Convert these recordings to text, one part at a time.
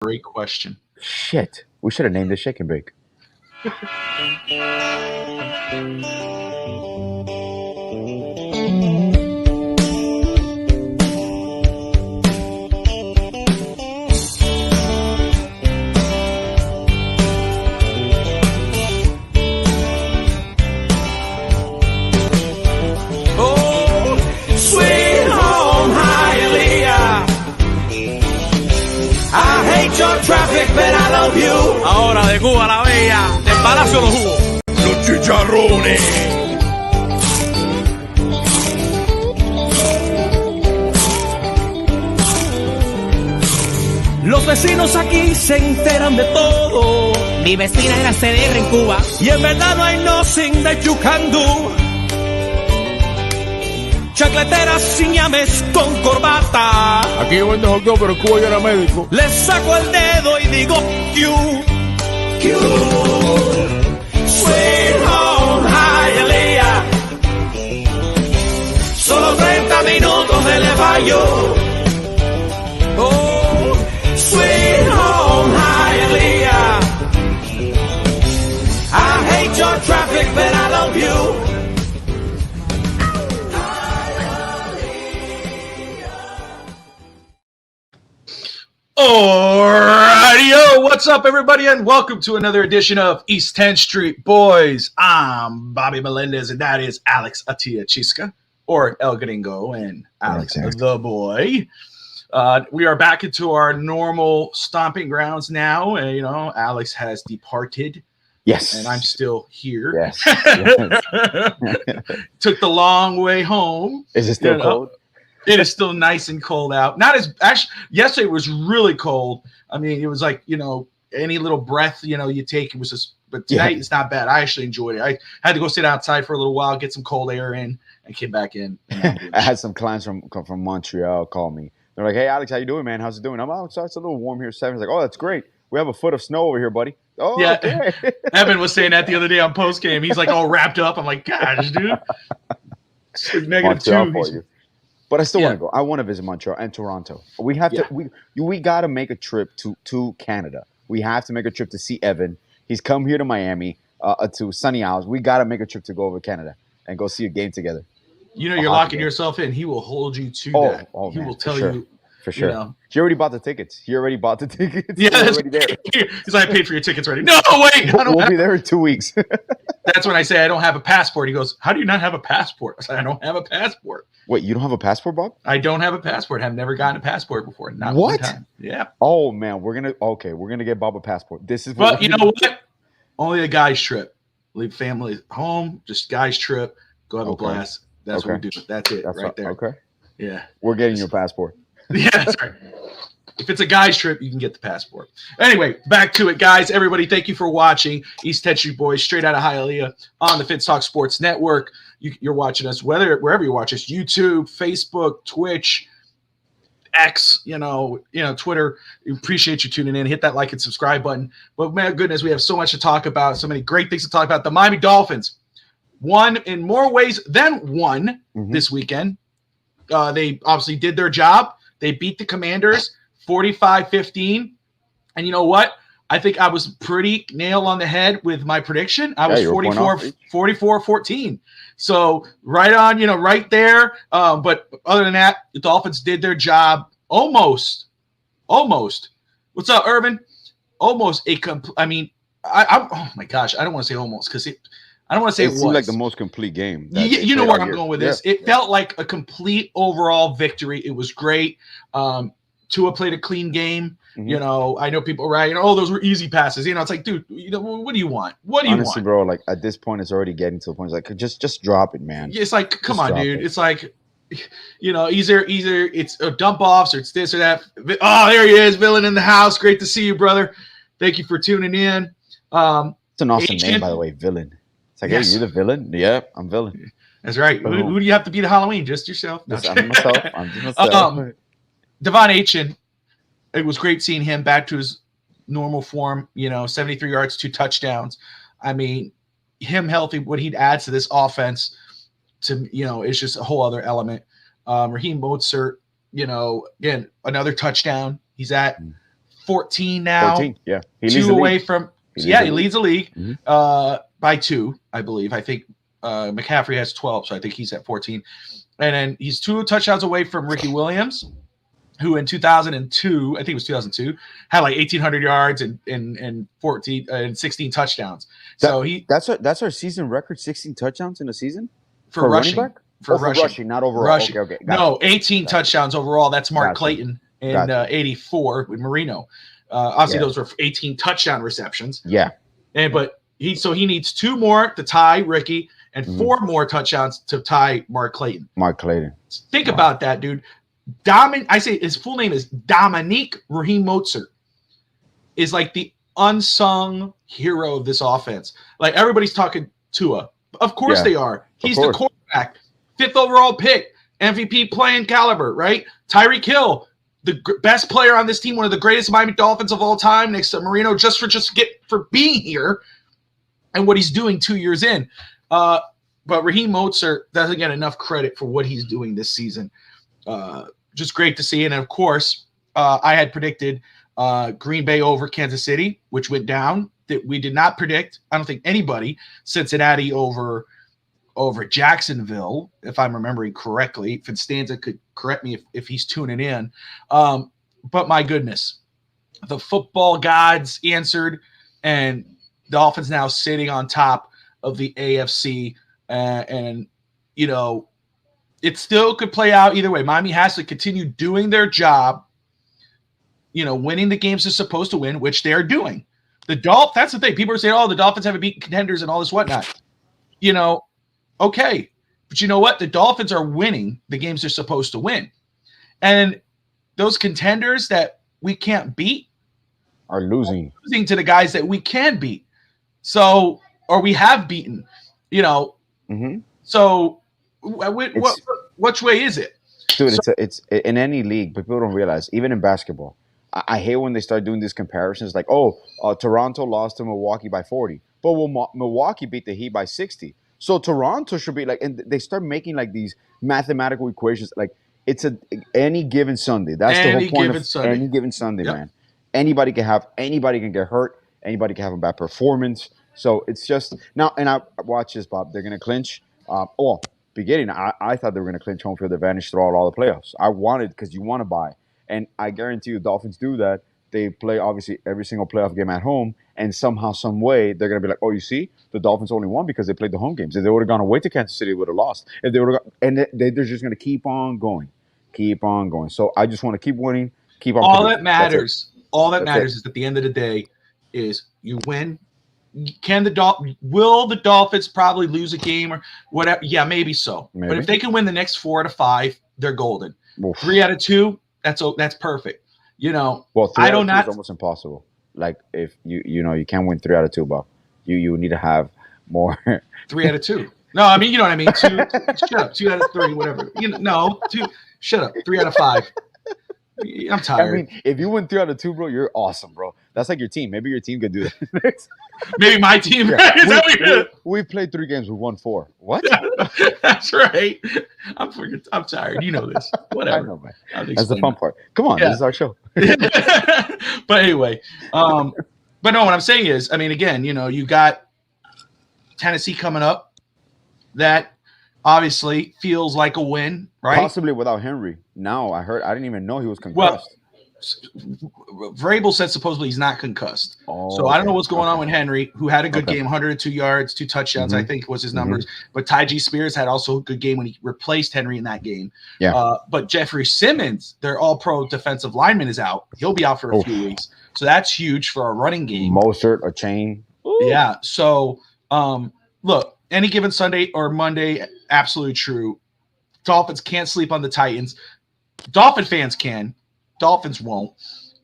Great question. Shit. We should have named it Shake and Bake. Ahora de Cuba la Bella, del Palacio de los Jugos. Los chicharrones. Los vecinos aquí se enteran de todo. Mi vecina es la CDR en Cuba. Y en verdad no hay nothing that you can do. Chacleteras sin llames con corbata. Aquí yo vendo hot dog, pero en Cuba yo era médico. Les saco el dedo y digo Q. Sweet home Hialeah. Solo 30 minutos de Le Fallo. Oh, sweet home Hialeah. I hate your traffic, but I love you. Alrighty, what's up, everybody, and welcome to another edition of East 10th Street Boys. I'm Bobby Melendez, and that is Alex Atia Chisca, or El Gringo, and Alex the Boy. We are back into our normal stomping grounds now. Alex has departed. Yes. And I'm still here. Yes. Took the long way home. Is it still cold? It is still nice and cold out. Not as actually yesterday was really cold. I mean, it was like, any little breath, you take, it was just, but tonight it's not bad. I actually enjoyed it. I had to go sit outside for a little while, get some cold air in, and came back in. I had some clients from Montreal call me. They're like, "Hey, Alex, how you doing, man? How's it doing?" I'm outside. It's a little warm here. 7. He's like, "Oh, that's great. We have a foot of snow over here, buddy." Oh, yeah. Okay. Evan was saying that the other day on post game. He's like all wrapped up. I'm like, gosh, dude. It's like -2. But I still want to go. I want to visit Montreal and Toronto. We have to. We got to make a trip to Canada. We have to make a trip to see Evan. He's come here to Miami, to Sunny Isles. We got to make a trip to go over to Canada and go see a game together. You're locking yourself in. He will hold you to that. He will tell you. For sure. He already bought the tickets. Yeah, that's already there. He's like, I paid for your tickets already. No, wait. We'll be there in 2 weeks. That's when I say I don't have a passport. He goes, "How do you not have a passport?" I said, "I don't have a passport." Wait, you don't have a passport, Bob? I don't have a passport. I've never gotten a passport before. Not one time. Yeah. Oh man, we're gonna get Bob a passport. This is. But you know what? Only a guy's trip. Leave family home. Just guy's trip. Go have a blast. That's what we do. That's it. That's right there. Okay. Yeah. We're getting your passport. Yeah, that's right. If it's a guy's trip, you can get the passport. Anyway, back to it, guys. Everybody, thank you for watching East 10th Street Boys, straight out of Hialeah on the Fitz Talk Sports Network. You're watching us, wherever you watch us, YouTube, Facebook, Twitch, X, Twitter. We appreciate you tuning in. Hit that like and subscribe button. But my goodness, we have so much to talk about, so many great things to talk about. The Miami Dolphins won in more ways than one this weekend. They obviously did their job. They beat the Commanders 45-15. And you know what? I think I was pretty nail on the head with my prediction. I was 44-14. So right on, right there. But other than that, the Dolphins did their job almost. What's up, Irvin? Almost a complete. I mean, oh my gosh, I don't want to say almost because I don't want to say it was like the most complete game. You know where I'm going with this. It felt like a complete overall victory. It was great. Tua played a clean game. I know people are those were easy passes. It's like, dude, what do you want? What do you want? Honestly, bro, like at this point, it's already getting to the point. It's like, just drop it, man. It's like, come on, dude. It's like, either it's dump offs or it's this or that. Oh, there he is, villain in the house. Great to see you, brother. Thank you for tuning in. It's an awesome name, by the way, villain. It's like, hey, you're the villain? Yeah, I'm villain. That's right. Who do you have to be the Halloween? Just yourself? No, I'm myself. Devon Achane, it was great seeing him back to his normal form, 73 yards, 2 touchdowns. I mean, him healthy, what he adds to this offense is just a whole other element. Raheem Mostert, again, another touchdown. He's at 14 now. 14, yeah. He leads Two the away league. from He leads the league Mhm. by 2, I believe. I think McCaffrey has 12, so I think he's at 14. And then he's 2 touchdowns away from Ricky Williams, who in 2002, I think it was 2002, had like 1,800 yards and 14 and 16 touchdowns. So that's our season record, 16 touchdowns in a season for rushing, running back. for rushing, not overall. Rushing. Okay, No, 18 touchdowns overall. That's Mark Gotcha. Clayton in 84 with Marino. Obviously, those were 18 touchdown receptions. Yeah, but he needs 2 more to tie Ricky and 4 more touchdowns to tie Mark Clayton. Think about that, dude. I say his full name is Dominique Raheem Mozart. Is like the unsung hero of this offense. Like everybody's talking Tua. Of course they are. He's the quarterback, 5th overall pick, MVP playing caliber, right? Tyreek Hill, the best player on this team, one of the greatest Miami Dolphins of all time, next to Marino, just for being here and what he's doing 2 years in. But Raheem Mozart doesn't get enough credit for what he's doing this season. Just great to see. And of course, I had predicted Green Bay over Kansas City, which went down. That we did not predict. I don't think anybody. Cincinnati over Jacksonville, if I'm remembering correctly. Finstanza could correct me if he's tuning in. But my goodness, the football gods answered, and the Dolphins now sitting on top of the AFC. And you know, it still could play out either way. Miami has to continue doing their job, you know, winning the games they're supposed to win, which they're doing. That's the thing. People are saying, oh, the Dolphins haven't beaten contenders and all this whatnot. You know, okay. But you know what? The Dolphins are winning the games they're supposed to win. And those contenders that we can't beat are losing to the guys that we can beat. So, or we have beaten, you know. So which way is it? Dude, it's in any league, but people don't realize, even in basketball, I hate when they start doing these comparisons like, Toronto lost to Milwaukee by 40, but Milwaukee beat the Heat by 60. So Toronto should be like, and they start making like these mathematical equations. Like it's any given Sunday. That's the whole point of any given Sunday, man. Anybody can get hurt. Anybody can have a bad performance. So it's just now, and I watch this, Bob. They're gonna clinch. Beginning, I thought they were going to clinch home field advantage throughout all the playoffs. I wanted, because you want to buy. And I guarantee you Dolphins do that. They play, obviously, every single playoff game at home. And somehow, some way, they're going to be like, oh, you see? The Dolphins only won because they played the home games. If they would have gone away to Kansas City, they would have lost. If they would have, and they're just going to keep on going. So I just want to keep winning. Keep on. All that matters is at the end of the day is you win. Will the Dolphins probably lose a game or whatever? Yeah, maybe so. But if they can win the next 4 to 5, they're golden. Oof. 3 out of 2, that's perfect. You know, 3 out of 2 is almost impossible. Like if you can't win 3 out of 2, Bob. You need to have more. 3 out of 2. No, I mean, you know what I mean. 2. Shut up. 2 out of 3, whatever. No, 2. Shut up. 3 out of 5. I'm tired. I mean, if you win 3 out of 2, bro, you're awesome, bro. That's like your team. Maybe your team could do that. Maybe my team. Yeah. We played 3 games. We won 4. What? That's right. I'm tired. You know this. Whatever. I know, man. That's the fun part. Come on, this is our show. But anyway, but no, what I'm saying is, I mean, again, you know, you got Tennessee coming up. That obviously feels like a win, right? Possibly without Henry. Now I didn't even know he was concussed. Well, Vrabel said supposedly he's not concussed. So I don't know what's going on with Henry, who had a good game, 102 yards, 2 touchdowns, I think was his numbers. But Tyjae Spears had also a good game when he replaced Henry in that game. Yeah. But Jeffrey Simmons, their all-pro defensive lineman, is out. He'll be out for a few weeks. So that's huge for our running game. Mostert, a chain. Ooh. Yeah. So, look, any given Sunday or Monday, absolutely true. Dolphins can't sleep on the Titans. Dolphin fans can. Dolphins won't.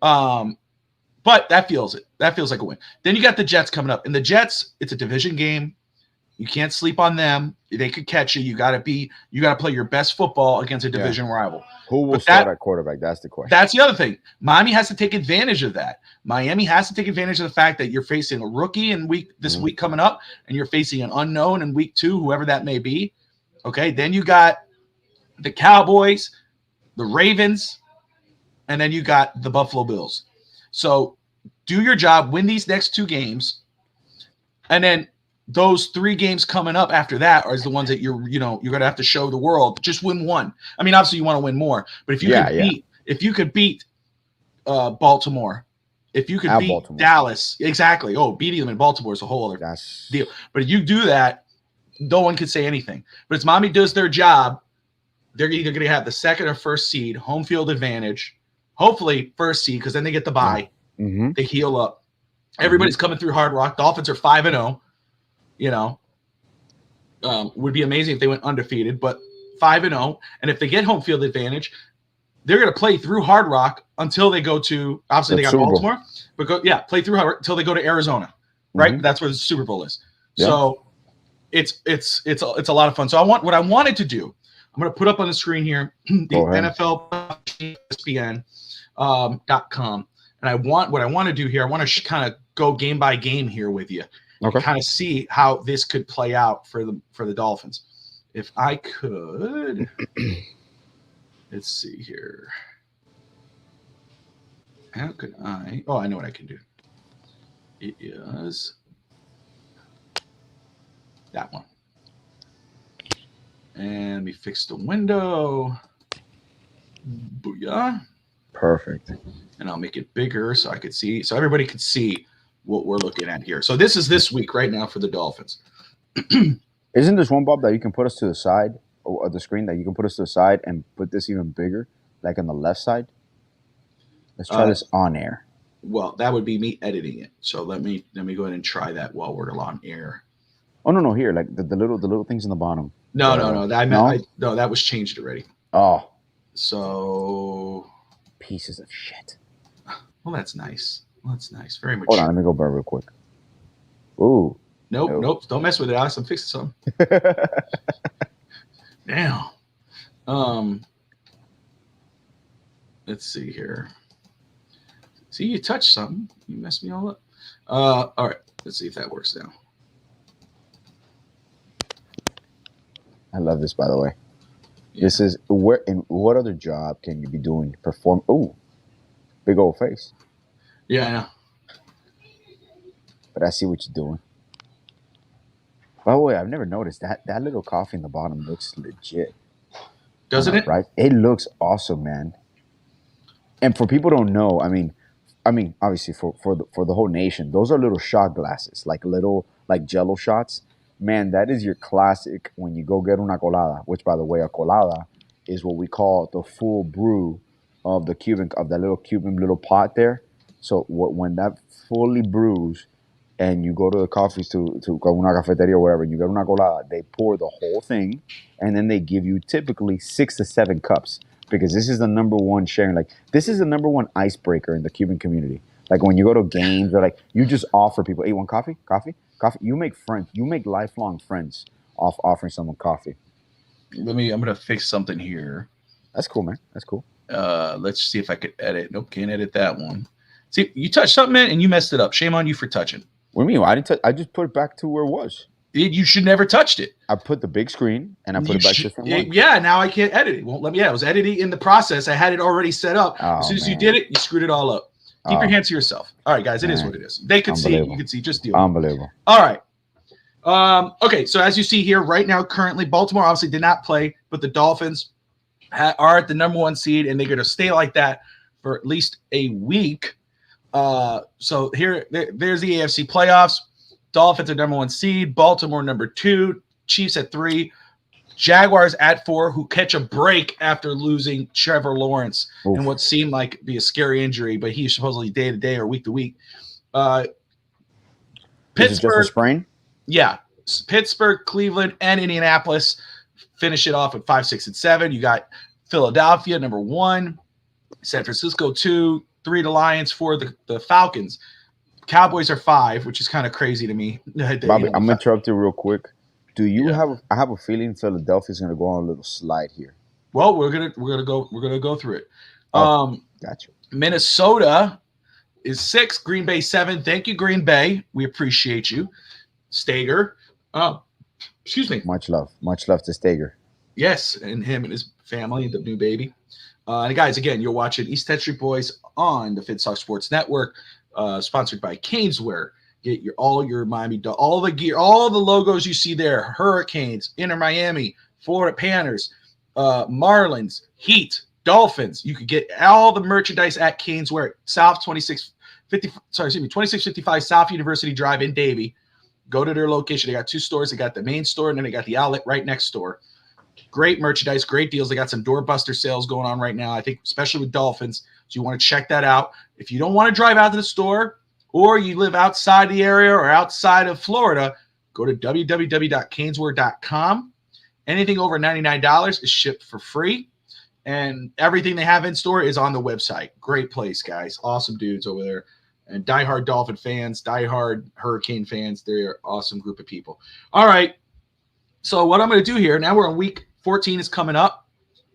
But that feels it. That feels like a win. Then you got the Jets coming up. And the Jets, it's a division game. You can't sleep on them. They could catch you. You got to play your best football against a division rival. Who will start at quarterback? That's the question. That's the other thing. Miami has to take advantage of that. Miami has to take advantage of the fact that you're facing a rookie in week coming up, and you're facing an unknown in week 2, whoever that may be. Okay, then you got the Cowboys, the Ravens, and then you got the Buffalo Bills. So do your job, win these next 2 games, and then those 3 games coming up after that are the ones that you're going to have to show the world. Just win one. I mean, obviously you want to win more, but if you could beat Baltimore, if you could beat Baltimore. Dallas, exactly. Oh, beating them in Baltimore is a whole other deal. But if you do that, no one can say anything. But if Miami does their job, they're either going to have the 2nd or 1st seed, home field advantage. Hopefully 1st seed, because then they get the bye. Mm-hmm. They heal up. Everybody's coming through Hard Rock. Dolphins are 5-0. Would be amazing if they went undefeated, but 5-0. And if they get home field advantage, they're going to play through Hard Rock until they go to, obviously they got Baltimore, but play through Hard Rock until they go to Arizona, right? Mm-hmm. That's where the Super Bowl is. Yeah. So it's a lot of fun. So what I wanted to do, I'm going to put up on the screen here the NFL ESPN.com, and what I want to do here, I want to kind of go game by game here with you. Okay. Kind of see how this could play out for the Dolphins. If I could, let's see here. How could I? Oh, I know what I can do. It is that one. And let me fix the window. Booyah. Perfect. And I'll make it bigger so I could see, so everybody could see what we're looking at here. So this is this week right now for the Dolphins. Isn't this one, Bob, that you can put us to the side of the screen, that you can put us to the side and put this even bigger, like on the left side? Let's try this on air. Well, that would be me editing it. So let me go ahead and try that while we're on air. Oh no, here, like the little things in the bottom. No. That was changed already. Oh. So pieces of shit. Well, that's nice. Very much. Hold on, let me go back real quick. Ooh. Nope. Don't mess with it, Alex. I'm fixing something. Now, let's see here. See, you touched something. You messed me all up. All right. Let's see if that works now. I love this, by the way. Yeah. This is where in what other job can you be doing? Perform. Ooh, big old face. Yeah, I know. But I see what you're doing. By the way, I've never noticed that little coffee in the bottom looks legit. Doesn't it? Right? It looks awesome, man. And for people who don't know, I mean, obviously for the whole nation, those are little shot glasses, like Jello shots. Man, that is your classic when you go get una colada. Which, by the way, a colada is what we call the full brew of that little Cuban little pot there. So when that fully brews, and you go to the coffees to una cafeteria or whatever, and you get una colada, they pour the whole thing, and then they give you typically 6 to 7 cups, because this is the number one sharing. Like, this is the number one icebreaker in the Cuban community. Like, when you go to games, or like, you just offer people, hey, want coffee? You make friends. You make lifelong friends off offering someone coffee. I'm gonna fix something here. That's cool, man. That's cool. Let's see if I could edit. Nope, can't edit that one. See, you touched something, man, and you messed it up. Shame on you for touching. What do you mean? I didn't touch. I just put it back to where it was. You should never touched it. I put the big screen and I put it back to the one. Yeah, now I can't edit it. It won't let me. Yeah, I was editing in the process. I had it already set up. As soon as you did it, you screwed it all up. Keep your hands to yourself. All right, guys, it is what it is. They could see. You could see. Just deal. Unbelievable. All right. Okay, so as you see here, right now, currently, Baltimore obviously did not play, but the Dolphins are at the number 1 seed, and they're going to stay like that for at least a week. So there's the AFC playoffs. Dolphins are number 1 seed, Baltimore number 2, Chiefs at 3, Jaguars at 4, who catch a break after losing Trevor Lawrence in what seemed like be a scary injury, but he's supposedly day to day or week to week. Pittsburgh, is it just a sprain? Yeah, Pittsburgh, Cleveland, and Indianapolis finish it off at 5, 6, and 7. You got Philadelphia number 1, San Francisco 2, 3 the Lions, 4 the Falcons. Cowboys are 5, which is kind of crazy to me. Bobby, I'm gonna interrupt you real quick. Do you have? I have a feeling Philadelphia's gonna go on a little slide here. Well, we're gonna go through it. Gotcha. Minnesota is 6, Green Bay 7. Thank you, Green Bay. We appreciate you, Stager. Excuse me. Much love to Stager. Yes, and him and his family, the new baby. And guys, again, you're watching East 10th Street Boys on the FitSock Sports Network, sponsored by Caneswear. Get all your Miami, all the gear, all the logos you see there: Hurricanes, Inter Miami, Florida Panthers, Marlins, Heat, Dolphins. You could get all the merchandise at Caneswear, 2655 South University Drive in Davie. Go to their location. They got 2 stores. They got the main store, and then they got the outlet right next door. Great merchandise, great deals. They got some doorbuster sales going on right now, I think, especially with Dolphins. So you want to check that out. If you don't want to drive out to the store, or you live outside the area or outside of Florida, go to www.caneswear.com. Anything over $99 is shipped for free. And everything they have in store is on the website. Great place, guys. Awesome dudes over there. And diehard Dolphin fans, diehard Hurricane fans. They're an awesome group of people. All right. So what I'm going to do here, now we're on week 14 is coming up,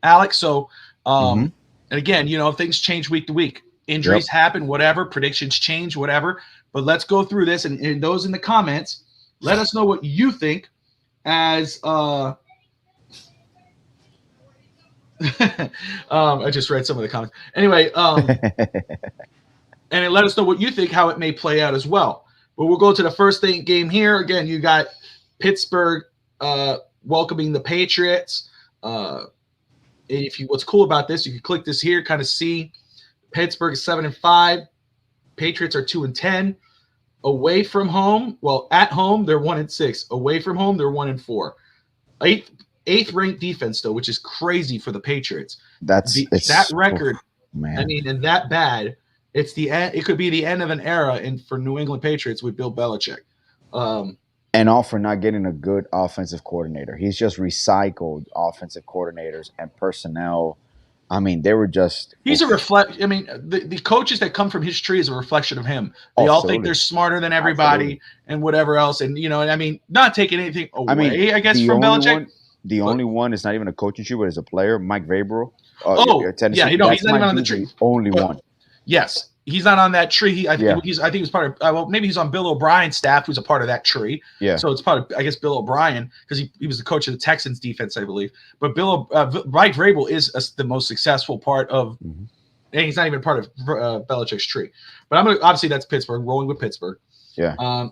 Alex. So, and again, things change week to week. Injuries happen, whatever. Predictions change, whatever. But let's go through this. And those in the comments, let us know what you think as I just read some of the comments. Anyway, and let us know what you think, how it may play out as well. But we'll go to the first game here. Again, you got Pittsburgh welcoming the Patriots. What's cool about this, you can click this here, kind of see Pittsburgh is 7-5. Patriots are 2-10. Away from home, at home they're 1-6. Away from home they're 1-4. Eighth ranked defense though, which is crazy for the Patriots. That record, man. I mean, and that bad. It's the end. It could be the end of an era for New England Patriots with Bill Belichick. And all for not getting a good offensive coordinator. He's just recycled offensive coordinators and personnel. I mean, they were just. He's a reflect. I mean, the coaches that come from his tree is a reflection of him. They all think they're smarter than everybody and whatever else. And I mean, not taking anything away, I guess, from Belichick. The only one is not even a coaching trot, but is a player, Mike Vrabel. Tennessee. He's not even on the tree. Only one. Yes. He's not on that tree. I think he's part of. Maybe he's on Bill O'Brien's staff, who's a part of that tree. Yeah. So it's part of, I guess, Bill O'Brien because he was the coach of the Texans defense, I believe. But Mike Vrabel is the most successful part of. And he's not even part of Belichick's tree. But obviously that's Pittsburgh, rolling with Pittsburgh. Yeah.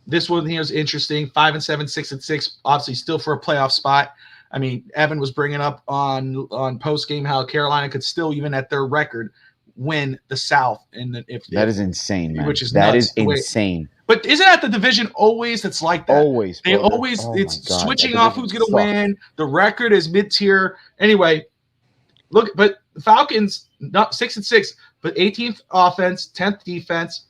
This one here is interesting. 5-7, 6-6. Obviously, still for a playoff spot. I mean, Evan was bringing up on post game how Carolina could still, even at their record, win the South. And that is insane, man. Which is that nuts, is insane. But isn't that the division always that's like that? Always. They always it's switching off who's going to win. The record is mid tier. Anyway, look, but the Falcons not 6-6, but 18th offense, 10th defense.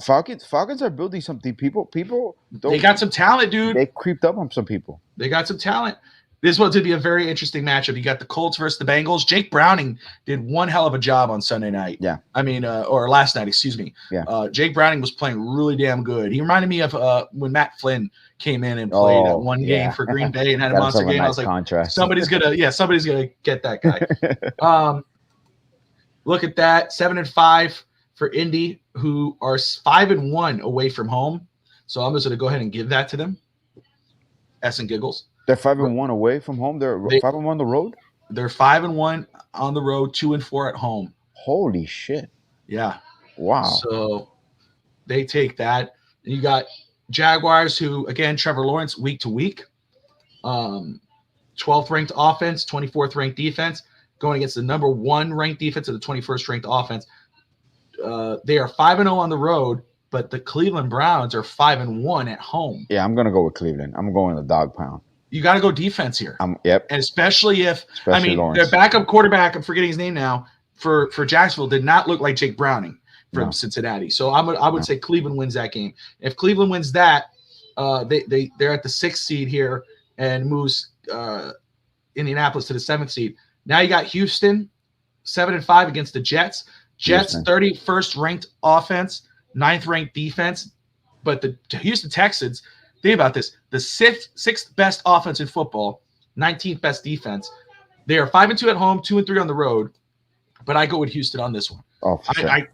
Falcons are building something. People they got some talent, dude. They creeped up on some people. They got some talent. This one's going to be a very interesting matchup. You got the Colts versus the Bengals. Jake Browning did one hell of a job on Sunday night. Yeah. I mean, or last night, excuse me. Yeah. Jake Browning was playing really damn good. He reminded me of when Matt Flynn came in and played that one game for Green Bay and had a monster game. I was like, contrast. somebody's gonna get that guy. Look at that, 7-5 for Indy, who are 5-1 away from home. So I'm just gonna go ahead and give that to them. S and giggles. They're 5-1 away from home. They're 5-1 on the road. They're 5-1 on the road, 2-4 at home. Holy shit! Yeah. Wow. So they take that, and you got Jaguars, who again, Trevor Lawrence, week to week, 12th ranked offense, 24th ranked defense, going against the number 1 ranked defense and the 21st ranked offense. They are 5-0 on the road, but the Cleveland Browns are 5-1 at home. Yeah, I'm gonna go with Cleveland. I'm going the dog pound. You got to go defense here. Yep. And especially Lawrence. Their backup quarterback, I'm forgetting his name now, for Jacksonville did not look like Jake Browning from Cincinnati. So I would say Cleveland wins that game. If Cleveland wins that, they're at the 6th seed here and moves Indianapolis to the 7th seed. Now you got Houston, 7-5 against the Jets. Jets, 31st ranked offense, 9th ranked defense. But the Houston Texans, think about this, the 6th best offense in football, 19th best defense. They are 5-2 at home, 2-3 on the road. But I go with Houston on this one. Oh, for sure.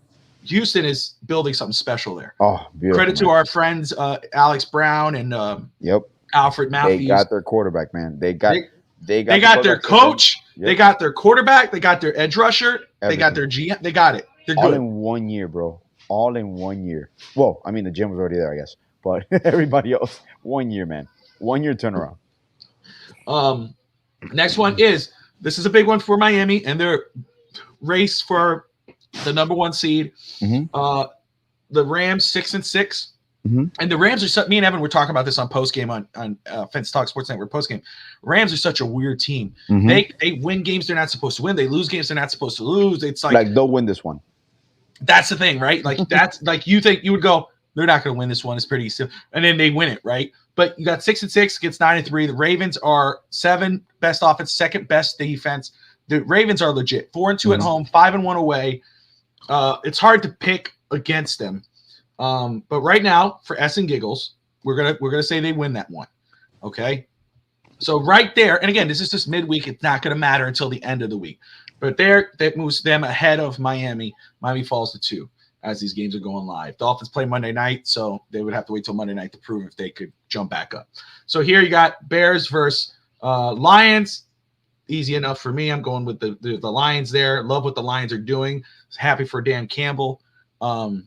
Houston is building something special there. Oh, beautiful. Credit to our friends Alex Brown and Alfred Matthews. They got their quarterback, man. They got their coach. They got their quarterback. They got their edge rusher. They got their GM. They got it. They're all good. in 1 year, bro. All in 1 year. Well, I mean, the gym was already there, I guess. But everybody else, 1 year, man. 1 year turnaround. Next one is, this is a big one for Miami and their race for the number 1 seed. Mm-hmm. The Rams 6-6. Mm-hmm. And the Rams are me and Evan were talking about this on postgame on Fence Talk Sports Network postgame. Rams are such a weird team. Mm-hmm. They win games they're not supposed to win. They lose games they're not supposed to lose. It's like they'll win this one. That's the thing, right? Like that's like you think you would go, they're not going to win this one. It's pretty simple, and then they win it, right? But you got 6-6 against 9-3. The Ravens are 7th best offense, 2nd best defense. The Ravens are legit 4-2 at home, 5-1 away. It's hard to pick against them. But right now, for S and giggles, we're gonna say they win that one. Okay. So right there, and again, this is just midweek. It's not gonna matter until the end of the week. But that moves them ahead of Miami. Miami falls to 2 as these games are going live. Dolphins play Monday night, so they would have to wait till Monday night to prove if they could jump back up. So here you got Bears versus Lions. Easy enough for me. I'm going with the Lions there. Love what the Lions are doing. Happy for Dan Campbell. Love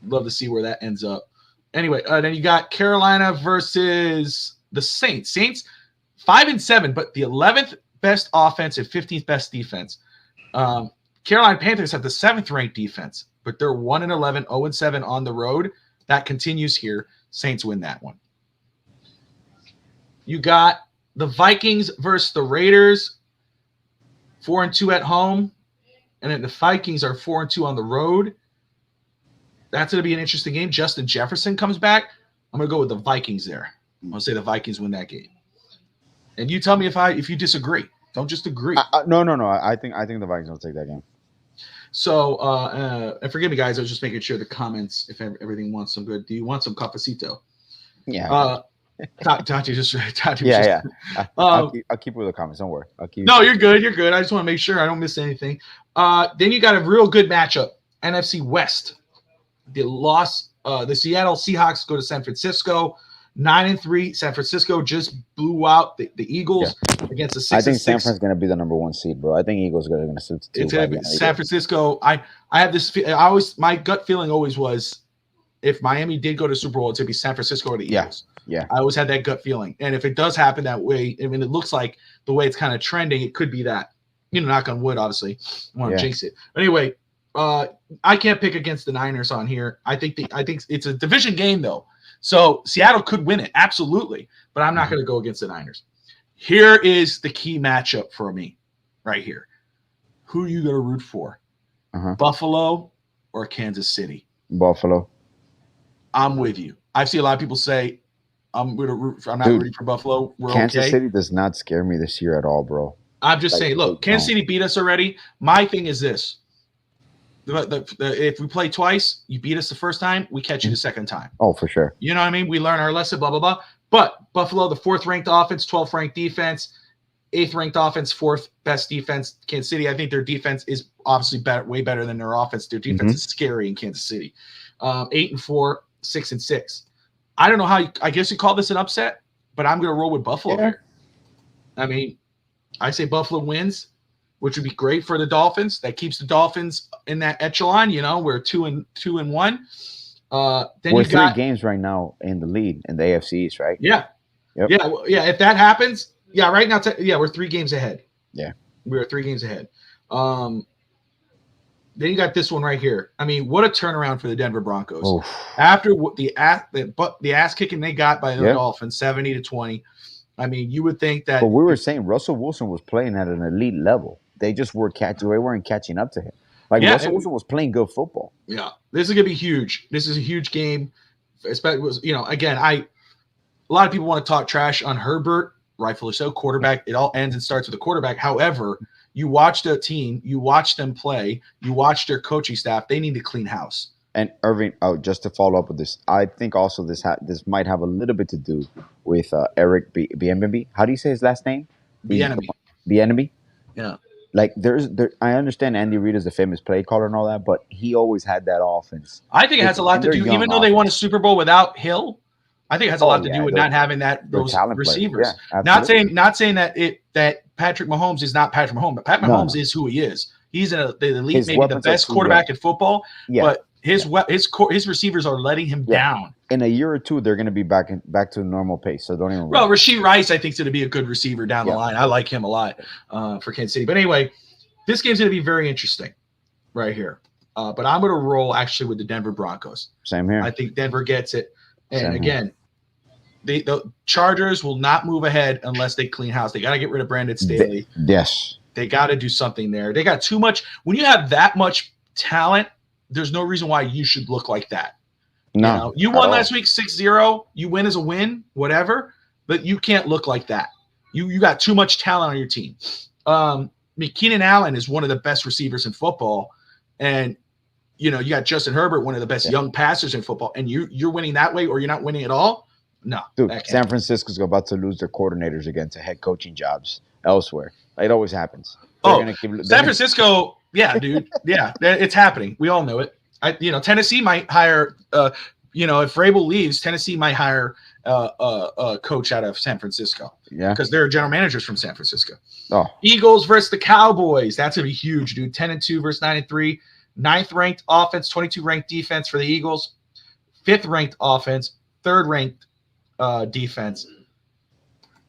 to see where that ends up. Anyway, then you got Carolina versus the Saints. Saints 5-7, but the 11th best offense and 15th best defense. Carolina Panthers have the 7th ranked defense, but they're 1-11, 0-7 on the road. That continues here. Saints win that one. You got the Vikings versus the Raiders, 4-2 at home, and then the Vikings are 4-2 on the road. That's going to be an interesting game. Justin Jefferson comes back. I'm going to go with the Vikings there. I'm going to say the Vikings win that game. And you tell me if you disagree. Don't just agree. No. I think the Vikings will take that game. So, and forgive me, guys. I was just making sure the comments, if everything wants some good. Do you want some cafecito? Yeah. Tati just. Yeah. I'll keep with the comments. Don't worry. No, you're good. You're good. I just want to make sure I don't miss anything. Then you got a real good matchup. NFC West. The Seattle Seahawks go to San Francisco. 9-3. San Francisco just blew out the Eagles against the 6-6. I think San Francisco's going to be the number 1 seed, bro. I think Eagles are going to sit. It's going to be San Francisco. I have this. My gut feeling always was, if Miami did go to Super Bowl, it's going to be San Francisco or the Eagles. Yeah. I always had that gut feeling, and if it does happen that way, I mean, it looks like the way it's kind of trending, it could be that. Knock on wood, obviously. I want to jinx it. But anyway, I can't pick against the Niners on here. I think it's a division game though. So Seattle could win it, absolutely, but I'm not going to go against the Niners. Here is the key matchup for me, right here. Who are you going to root for? Buffalo or Kansas City? Buffalo. I'm with you. I've seen a lot of people say I'm not rooting for Buffalo. We're Kansas okay. City does not scare me this year at all, bro. I'm just saying, look, Kansas City beat us already. My thing is this. If we play twice, you beat us the first time, we catch you the second time. Oh, for sure. You know what I mean? We learn our lesson, blah, blah, blah. But Buffalo, the 4th ranked offense, 12th ranked defense, 8th ranked offense, 4th best defense. Kansas City, I think their defense is obviously way better than their offense. Their defense is scary in Kansas City. 8-4, 6-6. I don't know how I guess you call this an upset, but I'm going to roll with Buffalo here. I mean, I say Buffalo wins, which would be great for the Dolphins. That keeps the Dolphins in that echelon. We're 2-1. Then we're 3 games right now in the lead in the AFC East, right? Yeah. Yep. Yeah. Yeah. If that happens, right now, we're 3 games ahead. Yeah. We're 3 games ahead. Then you got this one right here. I mean, what a turnaround for the Denver Broncos. Oof. After the ass kicking they got by the Dolphins, 70-20. I mean, you would think that. But we were saying Russell Wilson was playing at an elite level. They just weren't catching up to him. Russell Wilson was playing good football. Yeah, this is gonna be huge. This is a huge game. Especially, again, a lot of people want to talk trash on Herbert, rightfully so. Quarterback. It all ends and starts with a quarterback. However, you watch the team, you watch them play, you watch their coaching staff. They need to clean house. And Irving, just to follow up with this, I think also this might have a little bit to do with Eric Bieniemy. How do you say his last name? Bieniemy. Yeah. I understand Andy Reid is the famous play caller and all that, but he always had that offense. I think it has a lot to do. Even though they won a Super Bowl without Hill, I think it has a lot to do with not having those receivers. Yeah, not saying that Patrick Mahomes is not Patrick Mahomes, but Pat Mahomes is who he is. He's the elite, maybe the best quarterback in football. Yeah. But his receivers are letting him down. In a year or two, they're going to be back to normal pace. So don't even. Well, Rashee Rice, I think, is going to be a good receiver down the line. I like him a lot for Kansas City. But anyway, this game's going to be very interesting right here. But I'm going to roll actually with the Denver Broncos. Same here. I think Denver gets it. And again, the Chargers will not move ahead unless they clean house. They got to get rid of Brandon Staley. Yes. They got to do something there. They got too much. When you have that much talent, there's no reason why you should look like that. No. You won last week 6-0. You win as a win, whatever, but you can't look like that. You got too much talent on your team. Keenan Allen is one of the best receivers in football. And, you got Justin Herbert, one of the best young passers in football. And you're winning that way or you're not winning at all? No. Dude, San Francisco's about to lose their coordinators again to head coaching jobs elsewhere. It always happens. San Francisco, dude. Yeah, it's happening. We all know it. Tennessee might hire, if Vrabel leaves, Tennessee might hire a coach out of San Francisco. Yeah. Because they're general managers from San Francisco. Oh. Eagles versus the Cowboys. That's going to be huge, dude. 10-2 versus 9-3. 9th-ranked offense, 22th-ranked defense for the Eagles. 5th-ranked offense, 3rd-ranked defense.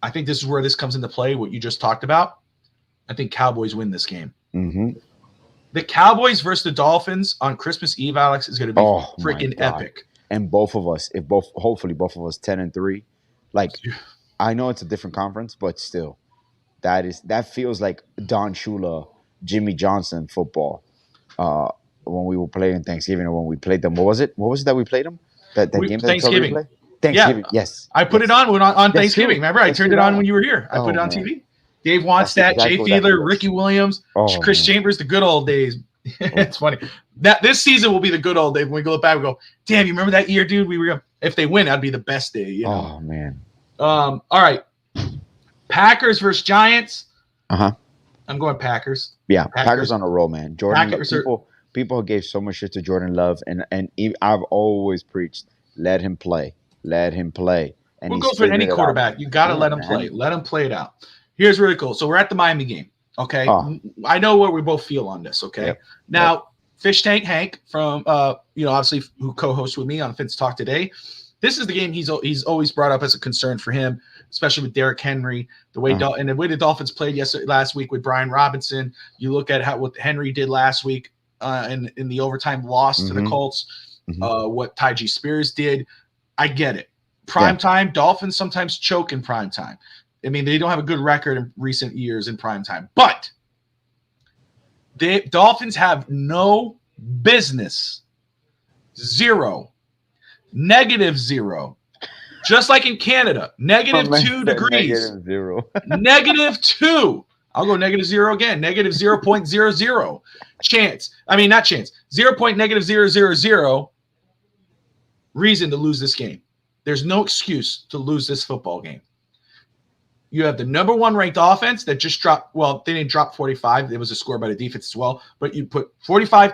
I think this is where this comes into play, what you just talked about. I think Cowboys win this game. Mm-hmm. The Cowboys versus the Dolphins on Christmas Eve, Alex, is going to be freaking epic. And hopefully both of us 10-3. Like, I know it's a different conference, but still, that feels like Don Shula, Jimmy Johnson football. When we were playing Thanksgiving or when we played them, what was it that we played them? That game that Thanksgiving. We Thanksgiving, yes. I put it on Thanksgiving. Remember, I turned it on when you were here. I put it on TV. Dave Wannstedt, Jay Fiedler, Ricky Williams, Chris Chambers, the good old days. It's funny. This season will be the good old days. When we go back, we go, damn, you remember that year, dude? If they win, that'd be the best day. Oh, man. All right. Packers versus Giants. Uh-huh. I'm going Packers. Yeah, Packers on a roll, man. People gave so much shit to Jordan Love, and I've always preached, let him play. Let him play. And we'll go for any quarterback. You got to let him play. Let him play it out. Here's really cool. So we're at the Miami game, okay? I know where we both feel on this, okay? Yep. Now, Fish Tank Hank from, obviously who co-hosts with me on Fitz Talk today, this is the game he's always brought up as a concern for him, especially with Derrick Henry, the way the Dolphins played last week with Brian Robinson. You look at what Henry did last week in the overtime loss to the Colts, what Tyjae Spears did. I get it. Prime time, Dolphins sometimes choke in prime time. I mean, they don't have a good record in recent years in prime time, but the Dolphins have no business. -0. Just like in Canada, -2 degrees. -0. -2. I'll go -0 again. -0.00 chance. I mean, not chance. 0.000 reason to lose this game. There's no excuse to lose this football game. You have the number 1 ranked offense that just dropped. Well, they didn't drop 45. It was a score by the defense as well. But you put 45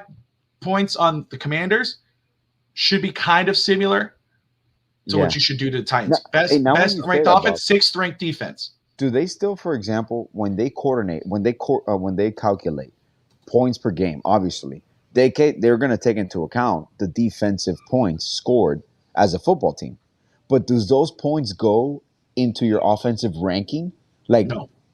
points on the Commanders. Should be kind of similar to what you should do to the Titans. Best ranked offense, 6th ranked defense. Do they still, for example, when they calculate points per game, obviously, they're going to take into account the defensive points scored as a football team. But does those points go into your offensive ranking?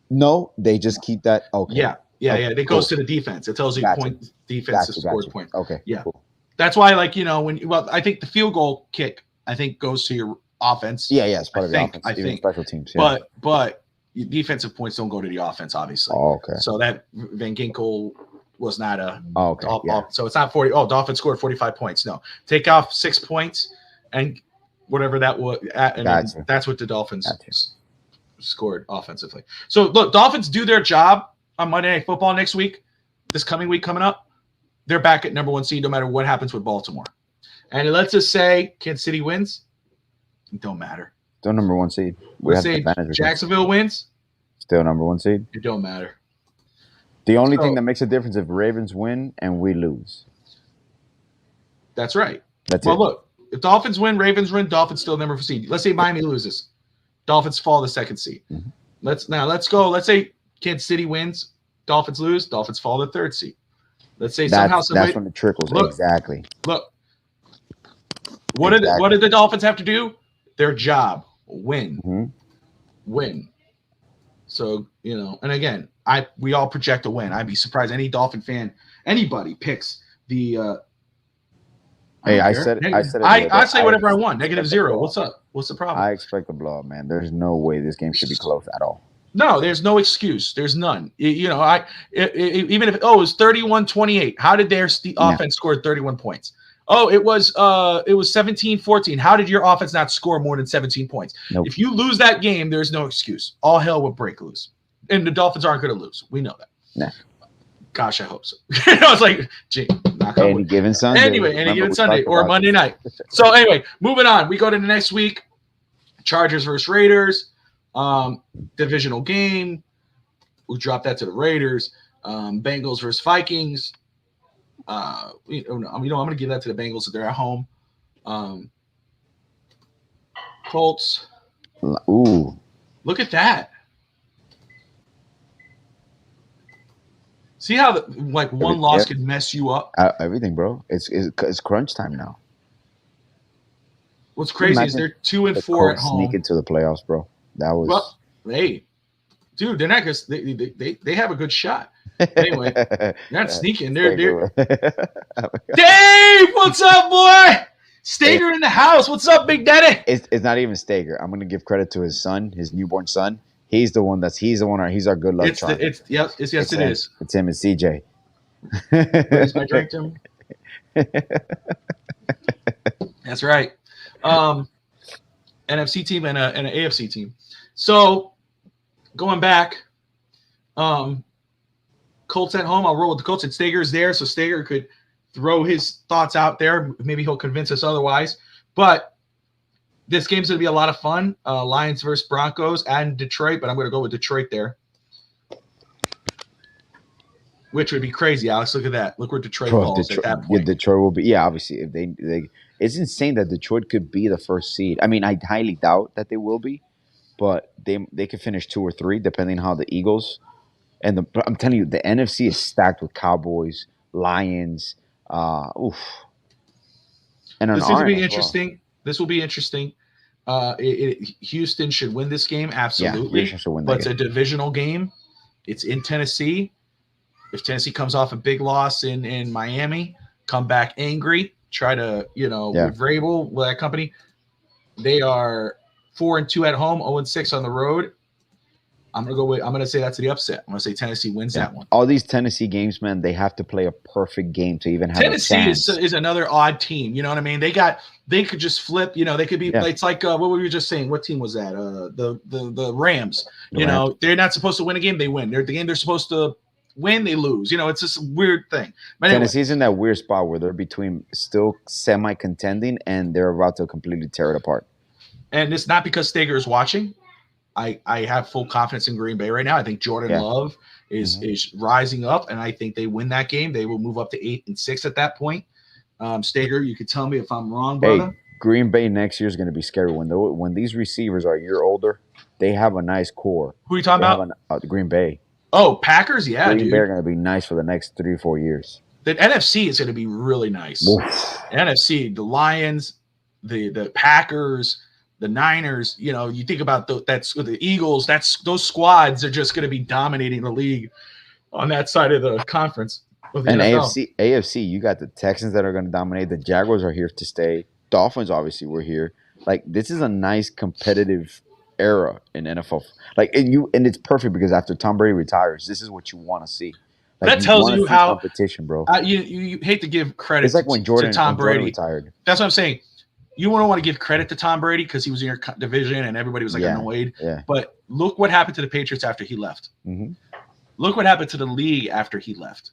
No, they just keep that. Okay. Yeah. It goes to the defense. It tells you point defense scored point. Okay. Yeah. Cool. That's why, I think the field goal kick, goes to your offense. Yeah, it's part of the offense. Even special teams. Yeah. But defensive points don't go to the offense, obviously. Oh, okay. So that Van Ginkel was not a. Oh, okay. So it's not 40. Oh, Dolphins scored 45 points. No, take off 6 points and whatever that was. That's what the Dolphins scored offensively. So look, Dolphins do their job on Monday Night Football next week. This coming week coming up, they're back at number 1 seed no matter what happens with Baltimore. And let's just say Kansas City wins. It don't matter. Still number 1 seed. Let's say Jacksonville wins. Still number 1 seed. It don't matter. The only thing that makes a difference if Ravens win and we lose. That's right. That's it. Well, look, If Dolphins win, Ravens win, Dolphins still number 4 seed. Let's say Miami loses. Dolphins fall the 2nd seed. Mhm. Let's go. Let's say Kansas City wins, Dolphins lose, Dolphins fall the 3rd seed. Let's say somehow that's when it trickles. Exactly. Look. What did the Dolphins have to do? Their job. Win. Mm-hmm. Win. So, and again, we all project a win. I'd be surprised any Dolphin fan, anybody picks the I said it. I say whatever I want. -0. What's up? What's the problem? I expect a blowout, man. There's no way this game should be close at all. No, there's no excuse. There's none. Even if it was 31-28, how did their offense score 31 points? Oh, it was 17-14. How did your offense not score more than 17 points? Nope. If you lose that game, there's no excuse. All hell will break loose. And the Dolphins aren't going to lose. We know that. Nah. Gosh, I hope so. I was like, gee, any given Sunday. Anyway, any given Sunday or Monday night. So anyway, moving on. We go to the next week. Chargers versus Raiders. Divisional game. We'll drop that to the Raiders. Bengals versus Vikings. I'm going to give that to the Bengals if they're at home. Colts. Ooh. Look at that. See how one loss could mess you up? Everything, bro. It's crunch time now. What's crazy is they're 2-4 at home. Sneak into the playoffs, bro. That was. Well, hey, dude, they're not gonna. They have a good shot. Anyway, they're not sneaking. They're Dave, what's up, boy? Stager in the house. What's up, Big Daddy? It's not even Stager. I'm gonna give credit to his son, his newborn son. He's our good luck charm. It is. It's him and CJ. Where's my drink, Tim? That's right. NFC team and an AFC team. So going back, Colts at home. I'll roll with the Colts. And Stager's there, so Stager could throw his thoughts out there. Maybe he'll convince us otherwise. But this game's going to be a lot of fun. Lions versus Broncos and Detroit, but I'm going to go with Detroit there. Which would be crazy, Alex. Look at that. Look where Detroit falls at that point. Yeah, Detroit will be. Yeah, obviously, if they it's insane that Detroit could be the 1st seed. I mean, I highly doubt that they will be, but they could finish 2 or 3 depending on how the Eagles and I'm telling you, the NFC is stacked with Cowboys, Lions. And this will be interesting. Well. This will be interesting. Houston should win this game, absolutely. Yeah, should win but it's a divisional game. It's in Tennessee. If Tennessee comes off a big loss in Miami, come back angry, try to, with Vrabel, with that company, they are 4-2 at home, 0-6 on the road. I'm going to say that's the upset. I'm going to say Tennessee wins that one. All these Tennessee games, man, they have to play a perfect game to even have Tennessee a chance. is another odd team. You know what I mean? They could just flip. They could be. Yeah. It's like what were we just saying? What team was that? The Rams. They're not supposed to win a game. They win. The game they're supposed to win, they lose. It's just a weird thing. But anyway, Tennessee's in that weird spot where they're between still semi-contending and they're about to completely tear it apart. And it's not because Stager is watching. I have full confidence in Green Bay right now. I think Jordan Love is rising up, and I think they win that game. They will move up to 8-6 at that point. Stager, you could tell me if I'm wrong, brother. Hey, Green Bay next year is going to be scary. When these receivers are a year older, they have a nice core. Who are you talking about? Green Bay. Oh, Packers? Yeah, Green Bay are going to be nice for the next 3 or 4 years. The NFC is going to be really nice. Oof. NFC, the Lions, the Packers, the Niners, you think about that's with the Eagles, those squads are just going to be dominating the league on that side of the conference. And AFC, you got the Texans that are going to dominate. The Jaguars are here to stay. Dolphins, obviously, were here. Like, this is a nice competitive era in NFL. And it's perfect because after Tom Brady retires, this is what you want to see. That tells you how competition, bro. You hate to give credit. It's like when Tom Brady retired. That's what I'm saying. You want to give credit to Tom Brady because he was in your division and everybody was annoyed. Yeah. But look what happened to the Patriots after he left. Mm-hmm. Look what happened to the league after he left.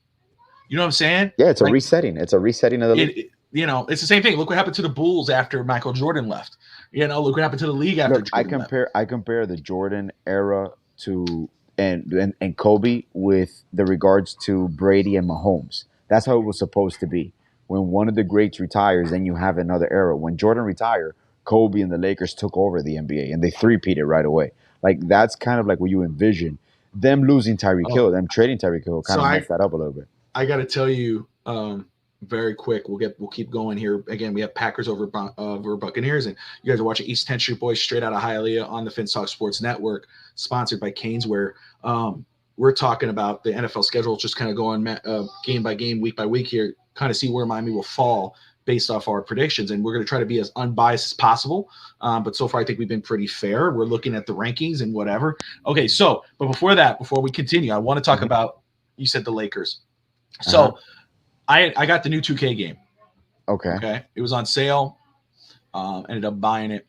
You know what I'm saying? Yeah, it's a resetting. It's a resetting of the league. It's the same thing. Look what happened to the Bulls after Michael Jordan left. Look what happened to the league after Jordan left. I compare the Jordan era to and Kobe with the regards to Brady and Mahomes. That's how it was supposed to be. when one of the greats retires, then you have another era. When Jordan retired, Kobe and the Lakers took over the NBA and they three-peated right away. Like that's kind of like what you envision. Them losing Tyreek Hill, them trading Tyreek Hill kind of messed that up a little bit. I got to tell you, very quick. We'll keep going here. Again, we have Packers over Buccaneers, and you guys are watching East 10th Street Boys straight out of Hialeah on the Finns Talk Sports Network, sponsored by Canes, where we're talking about the NFL schedule, just kind of going game by game, week by week here, kind of see where Miami will fall based off our predictions. And we're going to try to be as unbiased as possible. But so far, I think we've been pretty fair. We're looking at the rankings and whatever. Okay, so, but before we continue, I want to talk about, you said the Lakers. So I got the new 2K game. Okay. It was on sale. Ended up buying it.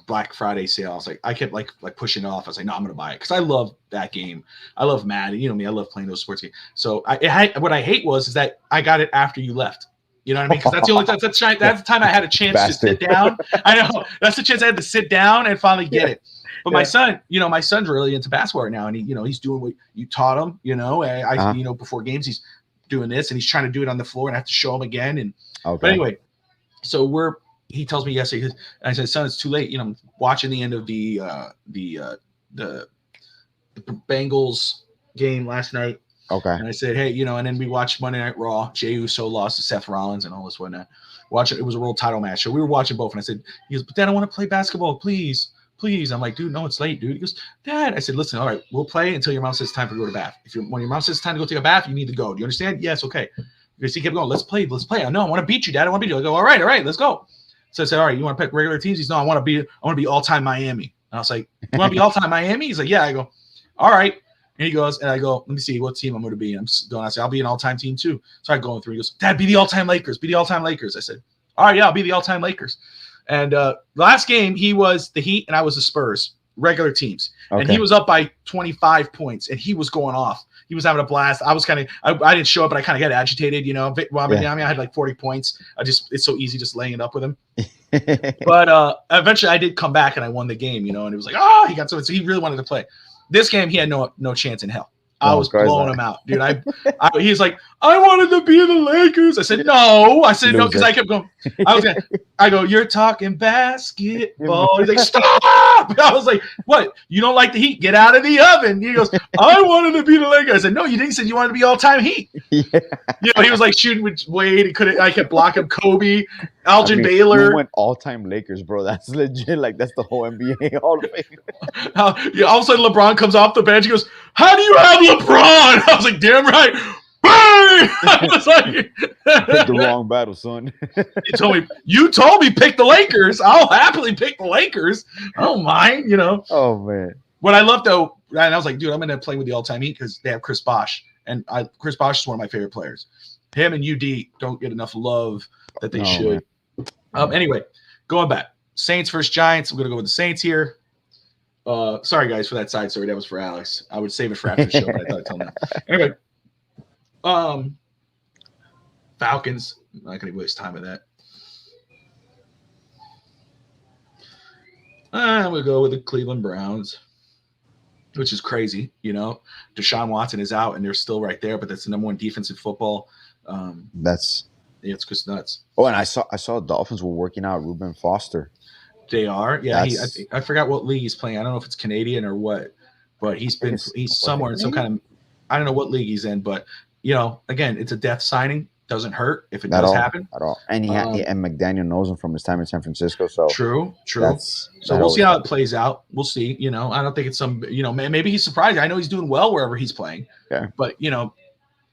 Black Friday sale. I was like, I kept like pushing it off. I was like, no, I'm gonna buy it because I love that game. I love Madden. You know me, I love playing those sports games. So what I hate is that I got it after you left. You know what I mean? Because that's the only time that's the time I had a chance to sit down. I know that's the chance I had to sit down and finally get it. But my son, my son's really into basketball right now, and he's doing what you taught him. Before games, he's doing this, and he's trying to do it on the floor, and I have to show him again. And but anyway, so he tells me yesterday, and I said, son, it's too late. I'm watching the end of the Bengals game last night. Okay. And I said, hey, and then we watched Monday Night Raw. Jey Uso lost to Seth Rollins and all this whatnot. It was a world title match. So we were watching both. And I said, he goes, but Dad, I want to play basketball, please. I'm like, dude, no, it's late, dude. He goes, Dad. I said, listen, all right, we'll play until your mom says it's time to go to bath. When your mom says it's time to go take a bath, you need to go. Do you understand? Yes, okay. Because he kept going, let's play. I know, I want to beat you, Dad. I want to beat you. I go, all right, let's go. So I said, all right, you want to pick regular teams? He's no, I want to be all-time Miami. And I was like, you want to be all-time Miami? He's like, yeah. I go, all right. And he goes, and I go, let me see what team I'm going to be. And I say, I'll be an all-time team too. So I go through. He goes, Dad, be the all-time Lakers. Be the all-time Lakers. I said, all right, yeah, I'll be the all-time Lakers. And last game, he was the Heat and I was the Spurs, regular teams. Okay. And he was up by 25 points, and he was going off. He was having a blast. I was I didn't show up, but I kind of got agitated, I had like 40 points. It's so easy just laying it up with him. But eventually I did come back and I won the game, and it was like, he got so he really wanted to play. This game, he had no chance in hell. I was blowing him out, dude. He's like, I wanted to be the Lakers. I said, no. I said, no, because I kept going. I go, you're talking basketball. He's like, stop. I was like, what? You don't like the Heat? Get out of the oven. He goes, I wanted to be the Lakers. I said, no, you didn't. You said you wanted to be all-time Heat. Yeah. He was like shooting with Wade. I kept blocking Kobe, Elgin Baylor. We went all-time Lakers, bro. That's legit. Like, that's the whole NBA Hall of Fame. All of a sudden, LeBron comes off the bench. He goes, how do you have LeBron? I was like, damn right. I was like, picked the wrong battle, son. You told me pick the Lakers. I'll happily pick the Lakers. I don't mind, Oh man. What I love though, and I was like, dude, I'm gonna play with the all-time Heat because they have Chris Bosh, and Chris Bosh is one of my favorite players. Him and UD don't get enough love that they should. Anyway, going back, Saints versus Giants. I'm gonna go with the Saints here. Sorry guys for that side story. That was for Alex. I would save it for after the show, but I thought I'd tell him that. Anyway. Falcons. I'm not gonna waste time with that. I'm gonna go with the Cleveland Browns, which is crazy. Deshaun Watson is out and they're still right there, but that's the number one defense in football. It's just nuts. Oh, and I saw Dolphins were working out Reuben Foster. They are, yeah. I forgot what league he's playing. I don't know if it's Canadian or what, but he's somewhere in some kind of, I don't know what league he's in, but again, it's a death signing. Doesn't hurt if it does happen at all. And and McDaniel knows him from his time in San Francisco. So true. So we'll see how it plays out. We'll see. I don't think it's some. Maybe he's surprised. I know he's doing well wherever he's playing. Yeah. But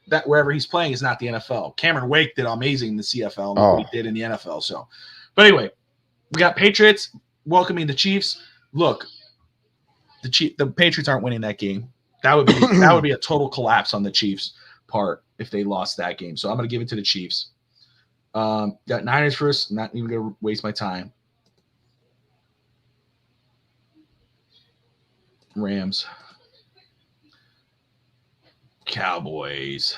that wherever he's playing is not the NFL. Cameron Wake did amazing in the CFL. And what he did in the NFL. So, but anyway, we got Patriots welcoming the Chiefs. Look, the Patriots aren't winning that game. That would be a total collapse on the Chiefs' part if they lost that game. So I'm going to give it to the Chiefs. Got Niners first. Not even going to waste my time. Rams. Cowboys.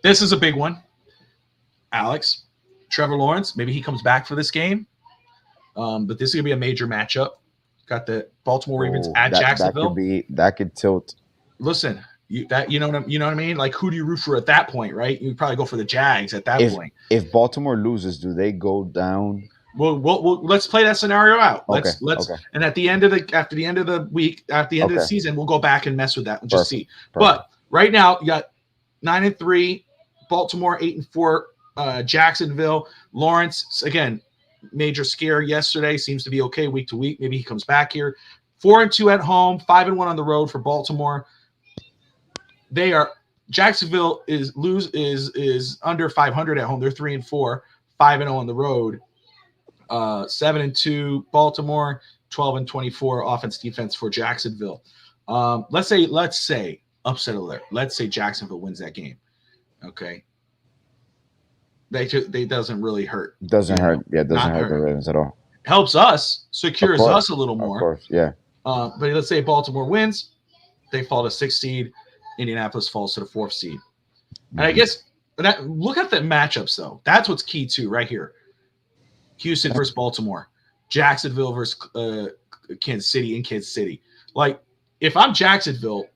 This is a big one. Alex. Trevor Lawrence. Maybe he comes back for this game. But this is going to be a major matchup. Got the Baltimore Ravens at Jacksonville. That could tilt. Listen, You know what I mean? Like, who do you root for at that point, right? You probably go for the Jags at that point. If Baltimore loses, do they go down? Well, let's play that scenario out. Okay. And at the end of after the end of the week, at the end of the season, we'll go back and mess with that and just see. But right now, you got 9-3, Baltimore 8-4, Jacksonville, Lawrence again, major scare yesterday. Seems to be okay week to week. Maybe he comes back here. 4-2 at home, 5-1 on the road for Baltimore. Jacksonville is under 500 at home. They're 3-4, 5-0 on the road. 7-2 Baltimore, 12-24 offense defense for Jacksonville. Let's say upset alert. Let's say Jacksonville wins that game. Okay. They doesn't really hurt. Doesn't hurt. Yeah, it doesn't hurt the Ravens at all. Helps us, secures us a little more. Of course, yeah. But let's say Baltimore wins, they fall to 6th seed. Indianapolis falls to the 4th seed. And I guess look at the matchups though. That's what's key too, right here. Houston versus Baltimore, Jacksonville versus Kansas City in Kansas City. Like, if I'm Jacksonville,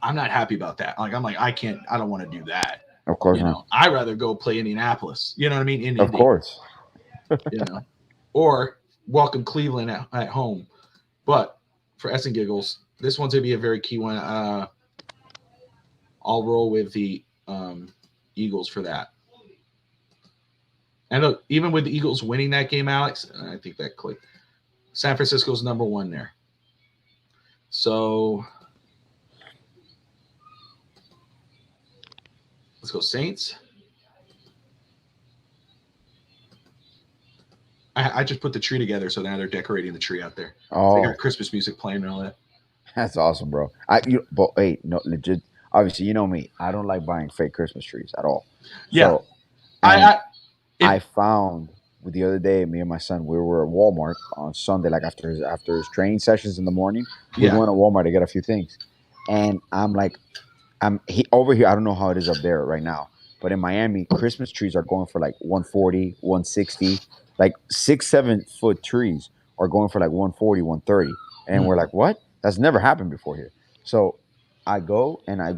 I'm not happy about that. Like, I'm like, I don't want to do that. Of course not. I'd rather go play Indianapolis. You know what I mean? Of course. Or welcome Cleveland at home. But for S and Giggles, this one's going to be a very key one. I'll roll with the Eagles for that. And look, even with the Eagles winning that game, Alex, I think that clicked. San Francisco's number 1 there. So let's go Saints. I just put the tree together, so now they're decorating the tree out there. Oh, so they got Christmas music playing and all that. That's awesome, bro. But hey, no, legit. Obviously, you know me. I don't like buying fake Christmas trees at all. Yeah, so, I found the other day, me and my son, we were at Walmart on Sunday, like after his training sessions in the morning. We went to Walmart to get a few things, and I'm like, over here. I don't know how it is up there right now, but in Miami, Christmas trees are going for like 140, 160, like 6-7 foot trees are going for like 140, 130, and we're like, what? That's never happened before here. So I go and I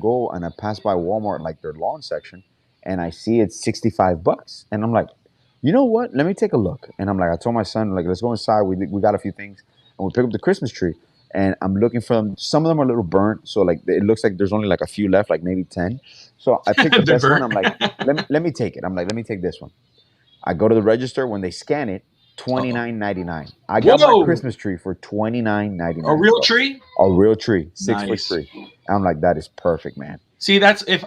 pass by Walmart, like their lawn section, and I see it's $65, and I'm like, you know what? Let me take a look. And I'm like, I told my son, like, let's go inside. We got a few things, and we pick up the Christmas tree, and I'm looking for them. Some of them are a little burnt, so like it looks like there's only like a few left, like maybe 10. So I picked the best one. I'm like, let me take it. I'm like, let me take this one. I go to the register. When they scan it, $29.99. I got my Christmas tree for $29.99. A real tree? A real tree, 6 foot tree. I'm like, that is perfect, man. See, that's if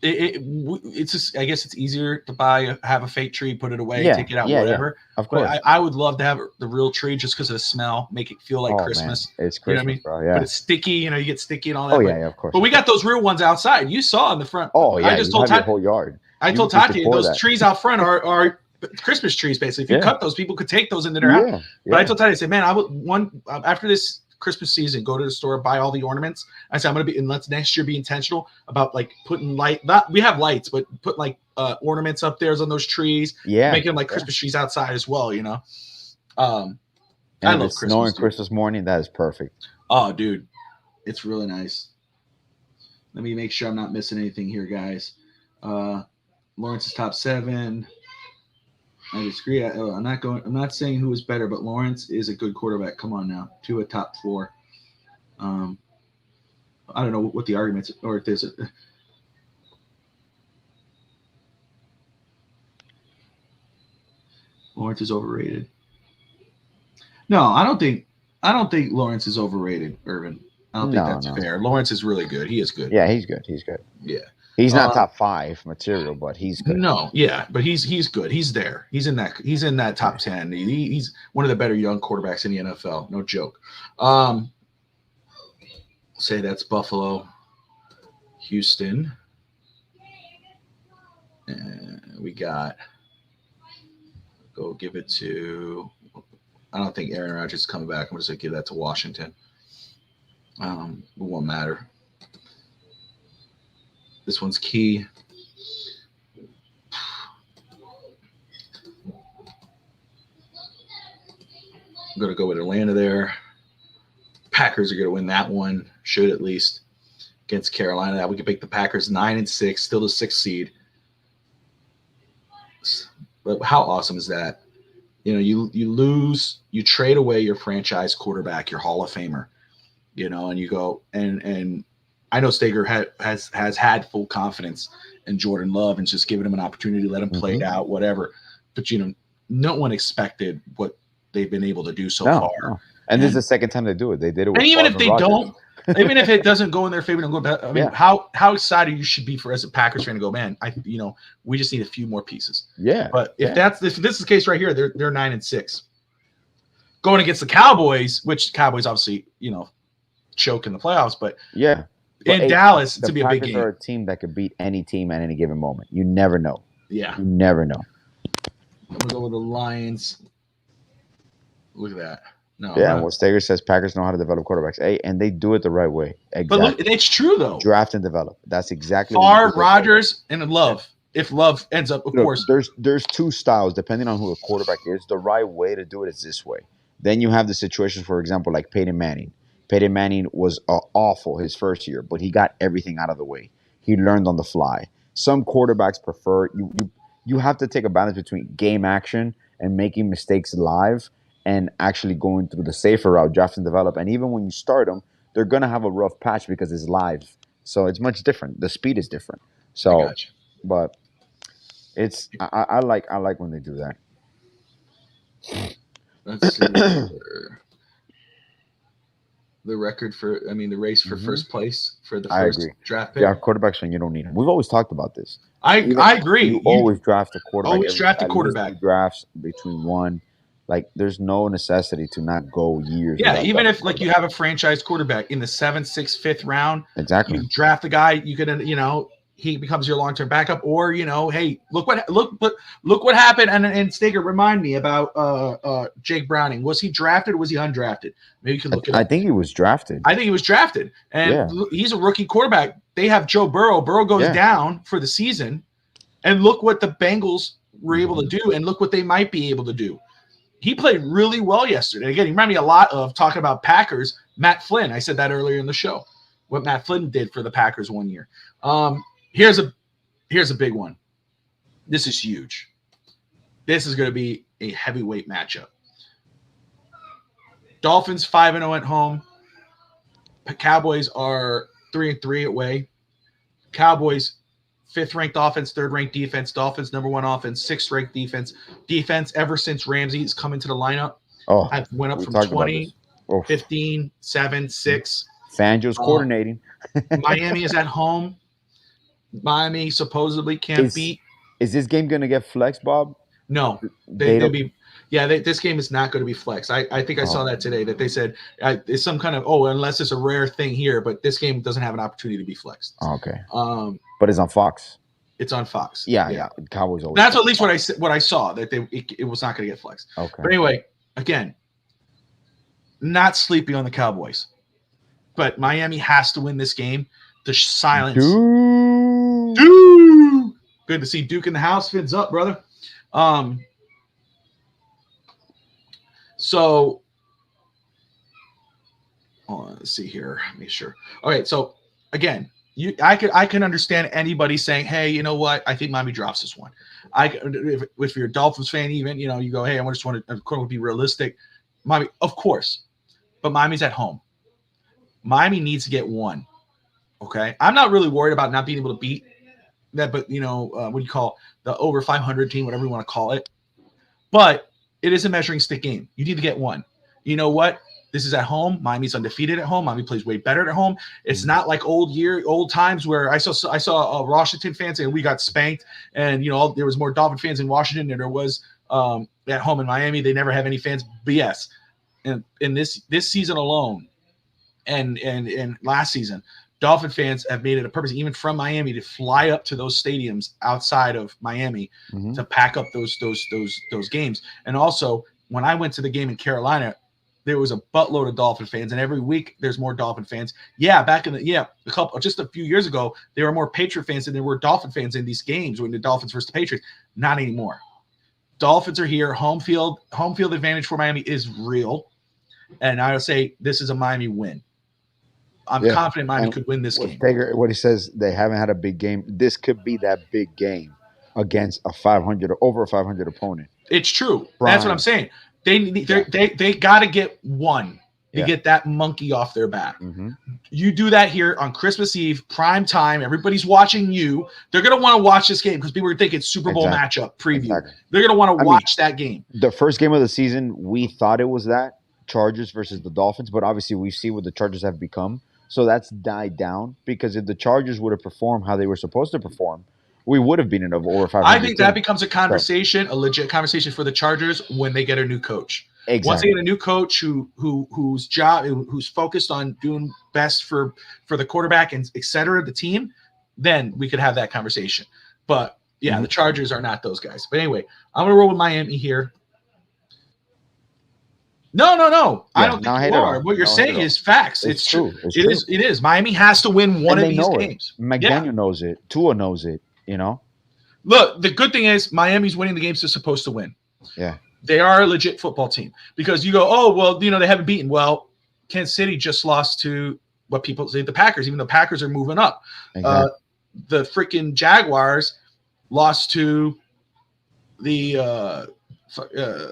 it's just, I guess it's easier to have a fake tree, put it away, take it out, whatever. Yeah, of course. But I would love to have the real tree just because of the smell, make it feel like Christmas. Man. It's Christmas, you know what I mean? Bro. Yeah. But it's sticky, you get sticky and all that. Oh, yeah, of course. But we got those real ones outside. You saw in the front. Oh, yeah. I just told Tati, whole yard. I told Tati, those trees out front are Christmas trees, basically. If you cut those, people could take those into their house. But I told Tati, I said, man, I would after this Christmas season, go to the store, buy all the ornaments. I said, I'm going to be, and let's next year be intentional about like putting we have lights, but put like ornaments up there on those trees. Yeah. Making like Christmas trees outside as well, I love Christmas. Snowing Christmas morning, that is perfect. Oh, dude. It's really nice. Let me make sure I'm not missing anything here, guys. Lawrence's top 7. I disagree. I'm not saying who is better, but Lawrence is a good quarterback. Come on now, Tua top 4. I don't know what the arguments or if there's Lawrence is overrated. No, I don't think Lawrence is overrated, Irvin. I don't think that's fair. Lawrence is really good. He is good. Yeah, he's good. Yeah. He's not top 5 material, but he's good. No, yeah, but he's good. He's there. He's in that top 10. He's one of the better young quarterbacks in the NFL. No joke. Say that's Buffalo, Houston. And we got. Go give it to. I don't think Aaron Rodgers is coming back. I'm just gonna give that to Washington. It won't matter. This one's key. I'm going to go with Atlanta there. Packers are going to win that one. Should at least. against Carolina. That we could make the Packers 9-6, still the 6th seed. But how awesome is that? You know, you lose, you trade away your franchise quarterback, your Hall of Famer, you know, and you go and I know Steger has had full confidence in Jordan Love and just giving him an opportunity to let him play it out, whatever. But, you know, no one expected what they've been able to do so far. No. And this is the second time they do it. They did it with and even if they Rodgers. don't, even if it doesn't go in their favor, don't go back. I mean, how excited you should be for as a Packers fan to go, man. We just need a few more pieces. Yeah. But if this is the case right here, they're 9-6. Going against the Cowboys, which Cowboys obviously, you know, choke in the playoffs, but in Dallas, it's to be a big game. The Packers are a team that could beat any team at any given moment. You never know. Yeah. You never know. I'm gonna go with the Lions. Look at that. No. Yeah, well, Steger says Packers know how to develop quarterbacks. And they do it the right way. Exactly. But look, it's true though. Draft and develop. That's exactly Favre, Rodgers, and Love. If Love ends up, of course. There's two styles depending on who the quarterback is. The right way to do it is this way. Then you have the situations, for example, like Peyton Manning. Peyton Manning was awful his first year, but he got everything out of the way. He learned on the fly. Some quarterbacks prefer you have to take a balance between game action and making mistakes live and actually going through the safer route, draft and develop. And even when you start them, they're going to have a rough patch because it's live. So it's much different. The speed is different. So, but it's I like when they do that. Let's see. The record for, the race for first place for the first draft pick. Yeah, quarterbacks when you don't need them. We've always talked about this. I agree. You always draft a quarterback. Always draft a quarterback. Drafts between one. Like, there's no necessity to not go years. Yeah, even if like you have a franchise quarterback in the 7th, 6th, 5th round. Exactly. You draft a guy, you could, he becomes your long-term backup, or hey, look what happened. And Steger, remind me about Jake Browning. Was he drafted or was he undrafted? Maybe you can look at it. I think he was drafted. And he's a rookie quarterback. They have Joe Burrow. Burrow goes down for the season, and look what the Bengals were able to do, and look what they might be able to do. He played really well yesterday. Again, he reminded me a lot of talking about Packers, Matt Flynn. I said that earlier in the show, what Matt Flynn did for the Packers one year. Here's a big one. This is huge. This is going to be a heavyweight matchup. Dolphins 5-0 at home. Cowboys are 3-3 away. Cowboys 5th-ranked offense, 3rd-ranked defense. Dolphins number 1 offense, 6th-ranked defense. Defense ever since Ramsey's come into the lineup. I've went up from 20, 15, 7, 6. Fangio's coordinating. Miami is at home. Miami supposedly can't beat. Is this game going to get flexed, Bob? No, they'll be. Yeah, this game is not going to be flexed. I think I saw that today that they said it's some kind of unless it's a rare thing here, but this game doesn't have an opportunity to be flexed. Okay. But it's on Fox. It's on Fox. Yeah. Cowboys always. That's at least what I saw that it was not going to get flexed. Okay. But anyway, again, not sleeping on the Cowboys, but Miami has to win this game to silence. Duke. Good to see Duke in the house. Fins up, brother. So, let's see here. Make sure. All right. So again, I can understand anybody saying, "Hey, you know what? I think Miami drops this one." If you're a Dolphins fan, even you go, "Hey, I just want to be realistic." Miami, of course, but Miami's at home. Miami needs to get one. Okay, I'm not really worried about not being able to beat that, but what do you call the over 500 team, whatever you want to call it. But it is a measuring stick game. You need to get one. You know what? This is at home. Miami's undefeated at home. Miami plays way better at home. It's not like old times where I saw Washington fans saying we got spanked, and there was more Dolphin fans in Washington than there was at home in Miami. They never have any fans. BS. And in this season alone, and last season, Dolphin fans have made it a purpose, even from Miami, to fly up to those stadiums outside of Miami to pack up those games. And also, when I went to the game in Carolina, there was a buttload of Dolphin fans, and every week there's more Dolphin fans. Yeah, just a few years ago, there were more Patriot fans than there were Dolphin fans in these games when the Dolphins versus the Patriots. Not anymore. Dolphins are here. Home field advantage for Miami is real, and I would say this is a Miami win. I'm confident Miami could win this game. What he says, they haven't had a big game. This could be that big game against a 500 or over a 500 opponent. It's true. That's what I'm saying. They got to get one to get that monkey off their back. Mm-hmm. You do that here on Christmas Eve, prime time. Everybody's watching you. They're going to want to watch this game because people are thinking Super Bowl matchup preview. Exactly. They're going to want to watch that game. The first game of the season, we thought it was that Chargers versus the Dolphins, but obviously we see what the Chargers have become. So that's died down because if the Chargers would have performed how they were supposed to perform, we would have been in over 500. I think that becomes a conversation, a legit conversation for the Chargers when they get a new coach. Exactly. Once they get a new coach who's focused on doing best for the quarterback and et cetera, the team, then we could have that conversation. But the Chargers are not those guys. But anyway, I'm gonna roll with Miami here. No. I don't think you are. What you're saying is facts. It's true. It is. Miami has to win one of these games. McDaniel knows it. Tua knows it. You know. Look, the good thing is Miami's winning the games they're supposed to win. Yeah. They are a legit football team because you go, oh, well, they haven't beaten. Well, Kansas City just lost to what people say the Packers, even though Packers are moving up. Exactly. The freaking Jaguars lost to the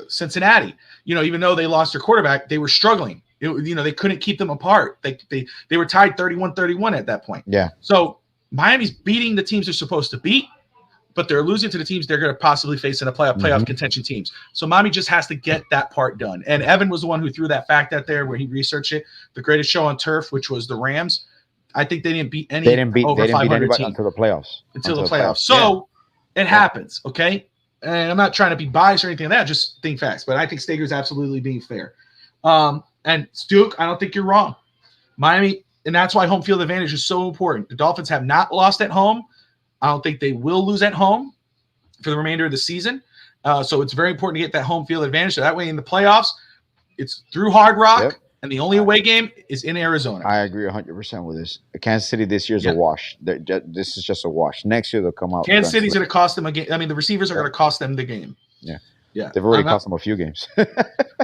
Cincinnati. Even though they lost their quarterback, they were struggling. They couldn't keep them apart. They were tied 31-31 at that point. Yeah. So Miami's beating the teams they're supposed to beat, but they're losing to the teams they're going to possibly face in a playoff contention teams. So Miami just has to get that part done. And Evan was the one who threw that fact out there where he researched it. The greatest show on turf, which was the Rams. I think they didn't beat any. They didn't beat anybody until the playoffs. Until the playoffs. So it happens, okay? And I'm not trying to be biased or anything like that. Just think facts. But I think Stager's absolutely being fair. And Duke, I don't think you're wrong. Miami, and that's why home field advantage is so important. The Dolphins have not lost at home. I don't think they will lose at home for the remainder of the season. So it's very important to get that home field advantage. So that way in the playoffs, it's through Hard Rock, and the only away game is in Arizona. I agree 100% with this. Kansas City this year is a wash. This is just a wash. Next year they'll come out. Kansas City's going to cost them a game. I mean, the receivers are going to cost them the game. Yeah. They've already cost them a few games.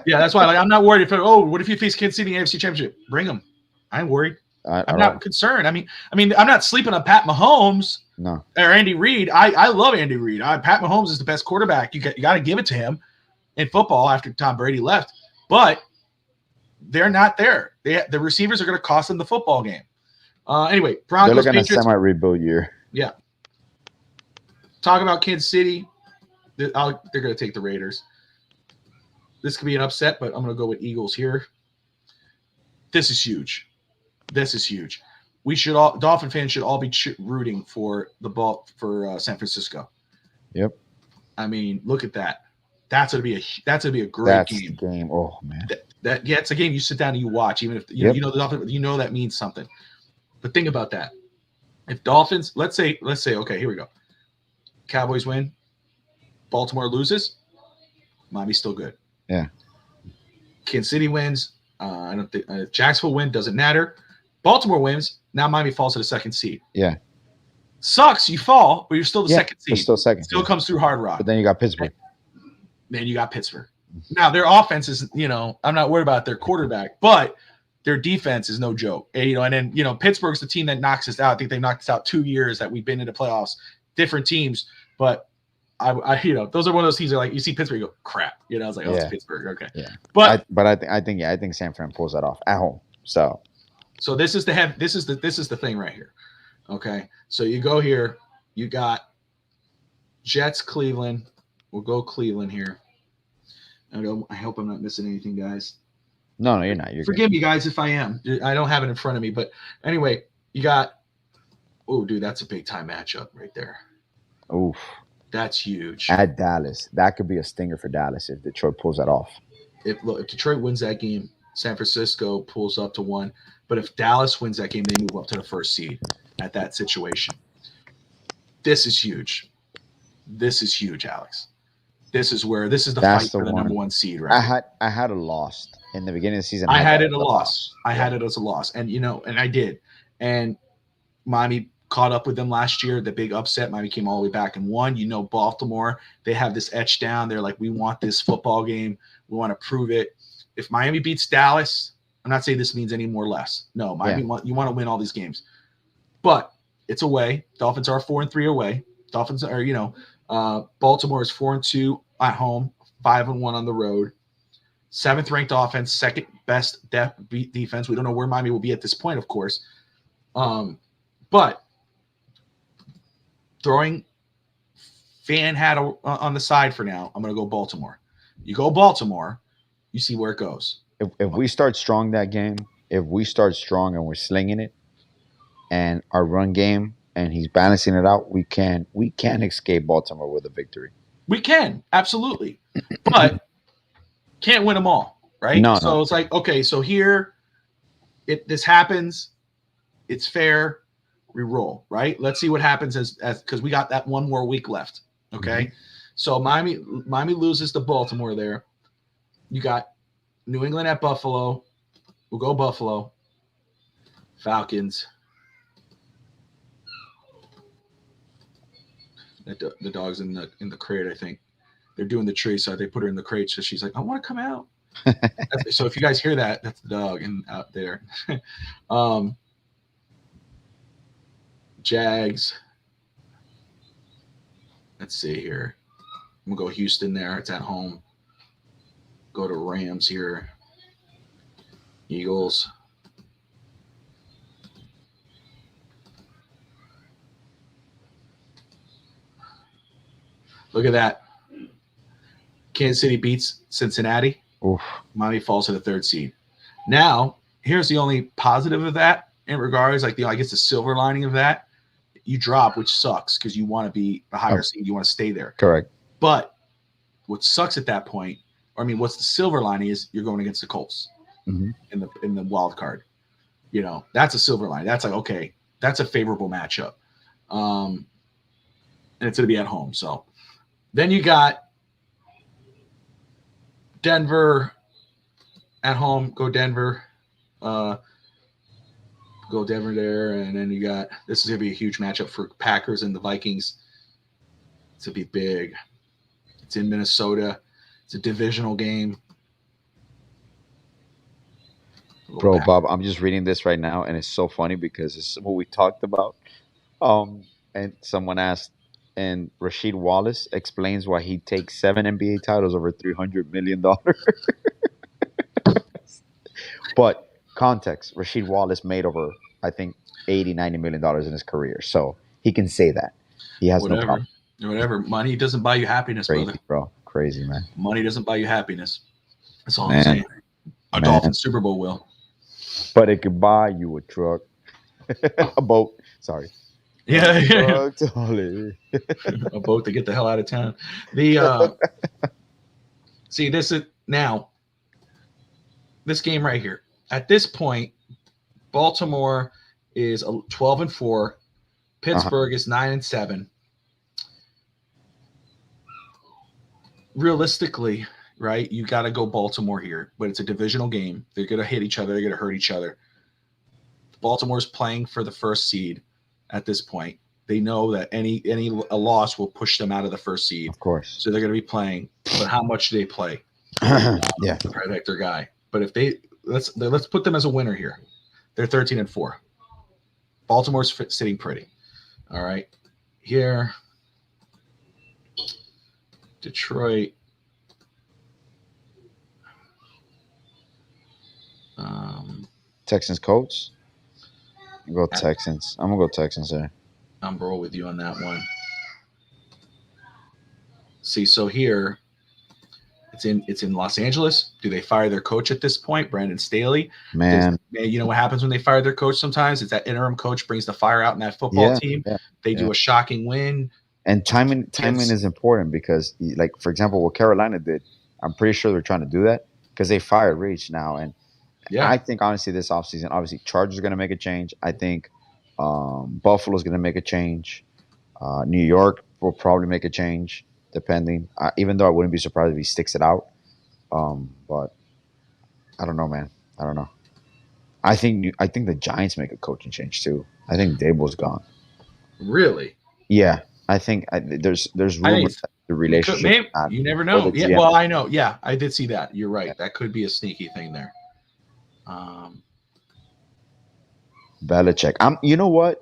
That's why I'm not worried. What if you face Kansas City in the AFC Championship? Bring them. I ain't worried. I'm not concerned. I mean, I'm not sleeping on Pat Mahomes. No. Or Andy Reid. I love Andy Reid. Pat Mahomes is the best quarterback. You got to give it to him in football after Tom Brady left. But they're not there. The receivers are going to cost them the football game. Anyway, Broncos. They're looking at a semi-rebuild year. Yeah. Talk about Kansas City. They're going to take the Raiders. This could be an upset, but I'm going to go with Eagles here. This is huge. Dolphin fans should all be rooting for the ball for San Francisco. Yep. I mean, look at that. That's gonna be a great game. Oh man. It's a game you sit down and you watch, even if you know the Dolphins, that means something. But think about that. If Dolphins, let's say, okay, here we go. Cowboys win, Baltimore loses, Miami's still good. Yeah. Kansas City wins. I don't think Jacksonville win, doesn't matter. Baltimore wins. Now Miami falls to the second seed. Yeah. Sucks. You fall, but you're still the second seed. Still second. Still comes through Hard Rock. But then you got Pittsburgh. Now their offense is, I'm not worried about their quarterback, but their defense is no joke. And then, Pittsburgh's the team that knocks us out. I think they knocked us out 2 years that we've been into playoffs. Different teams, but I those are one of those teams that, like, you see Pittsburgh, you go, crap. I was like, it's Pittsburgh. Okay. Yeah. But I think San Fran pulls that off at home. So this is the thing right here. Okay. So you go here, you got Jets, Cleveland. We'll go Cleveland here. I hope I'm not missing anything, guys. No, you're not. Forgive me, guys, if I am. I don't have it in front of me. But anyway, you got – oh, dude, that's a big-time matchup right there. Oof. That's huge. At Dallas. That could be a stinger for Dallas if Detroit pulls that off. If Detroit wins that game, San Francisco pulls up to 1. But if Dallas wins that game, they move up to the first seed at that situation. This is huge. This is huge, Alex. This is the fight for the number 1 seed, right? I had a loss in the beginning of the season. I had it as a loss. I had it as a loss. And and I did. And Miami caught up with them last year, the big upset. Miami came all the way back and won. Baltimore, they have this etched down. They're like, we want this football game. We want to prove it. If Miami beats Dallas, I'm not saying this means any more or less. No, Miami, you want to win all these games. But it's away. Dolphins are 4-3 away. Dolphins are, Baltimore is 4-2 at home, 5-1 on the road. 7th ranked offense, 2nd best defense. We don't know where Miami will be at this point, of course. But throwing fan hat on the side for now, I'm going to go Baltimore. You go Baltimore, you see where it goes. If we start strong that game, if we start strong and we're slinging it, and our run game, and he's balancing it out, we can escape Baltimore with a victory. We can, absolutely. But can't win them all, right? So it's like, okay, so here this happens. It's fair. We roll, right? Let's see what happens as because we got that one more week left. Okay. So Miami loses to Baltimore there. You got New England at Buffalo. We'll go Buffalo. Falcons. The dog's in the crate, I think. They're doing the tree, so they put her in the crate. So she's like, I want to come out. So if you guys hear that, that's the dog out there. Jags. Let's see here. I'm going to go Houston there. It's at home. Go to Rams here. Eagles. Look at that. Kansas City beats Cincinnati. Oof. Miami falls to the 3rd seed. Now, here's the only positive of that in regards, like I guess the silver lining of that. You drop, which sucks because you want to be the higher seed. You want to stay there. Correct. But what sucks at that point, what's the silver lining is you're going against the Colts in the wild card. That's a silver line. That's like, okay, that's a favorable matchup. And it's going to be at home. So then you got Denver at home. Go Denver. Go Denver there. And then you got – this is going to be a huge matchup for Packers and the Vikings. It's going to be big. It's in Minnesota. It's a divisional game. Bro, Bob, I'm just reading this right now, and it's so funny because it's what we talked about. And someone asked, and Rasheed Wallace explains why he takes 7 NBA titles over $300 million. But context, Rasheed Wallace made over, I think, $80-90 million in his career. So he can say that. He has no problem. Whatever. Money doesn't buy you happiness, Crazy, brother. bro. Crazy, man. Money doesn't buy you happiness. That's all I'm saying. A Dolphins Super Bowl will. But it could buy you a truck. A boat. Sorry. Yeah. A boat to get the hell out of town. See, this is now this game right here. At this point, Baltimore is 12-4. Pittsburgh is 9-7. Realistically, right, you got to go Baltimore here, but it's a divisional game. They're going to hit each other. They're going to hurt each other. Baltimore's playing for the 1st seed at this point. They know that a loss will push them out of the 1st seed. Of course. So they're going to be playing. But how much do they play? Yeah. Protect their guy. But if let's put them as a winner here. They're 13-4. Baltimore's sitting pretty. All right. Here. Detroit. Texans Colts. Go Texans. I'm gonna go Texans there. I'm roll with you on that one. See, so here it's in Los Angeles. Do they fire their coach at this point, Brandon Staley? Man, you know what happens when they fire their coach? Sometimes it's that interim coach brings the fire out in that football team. Yeah, they do a shocking win. And timing is important because, like, for example, what Carolina did, I'm pretty sure they're trying to do that because they fired Reach now. And I think, honestly, this offseason, obviously, Chargers are going to make a change. I think Buffalo's going to make a change. New York will probably make a change, depending. Even though I wouldn't be surprised if he sticks it out. But I don't know, man. I don't know. I think the Giants make a coaching change, too. I think Daboll's gone. Really? Yeah. I think there's rumors that the relationship. You never know. Yeah, well, I know. Yeah, I did see that. You're right. That could be a sneaky thing there. Belichick. You know what?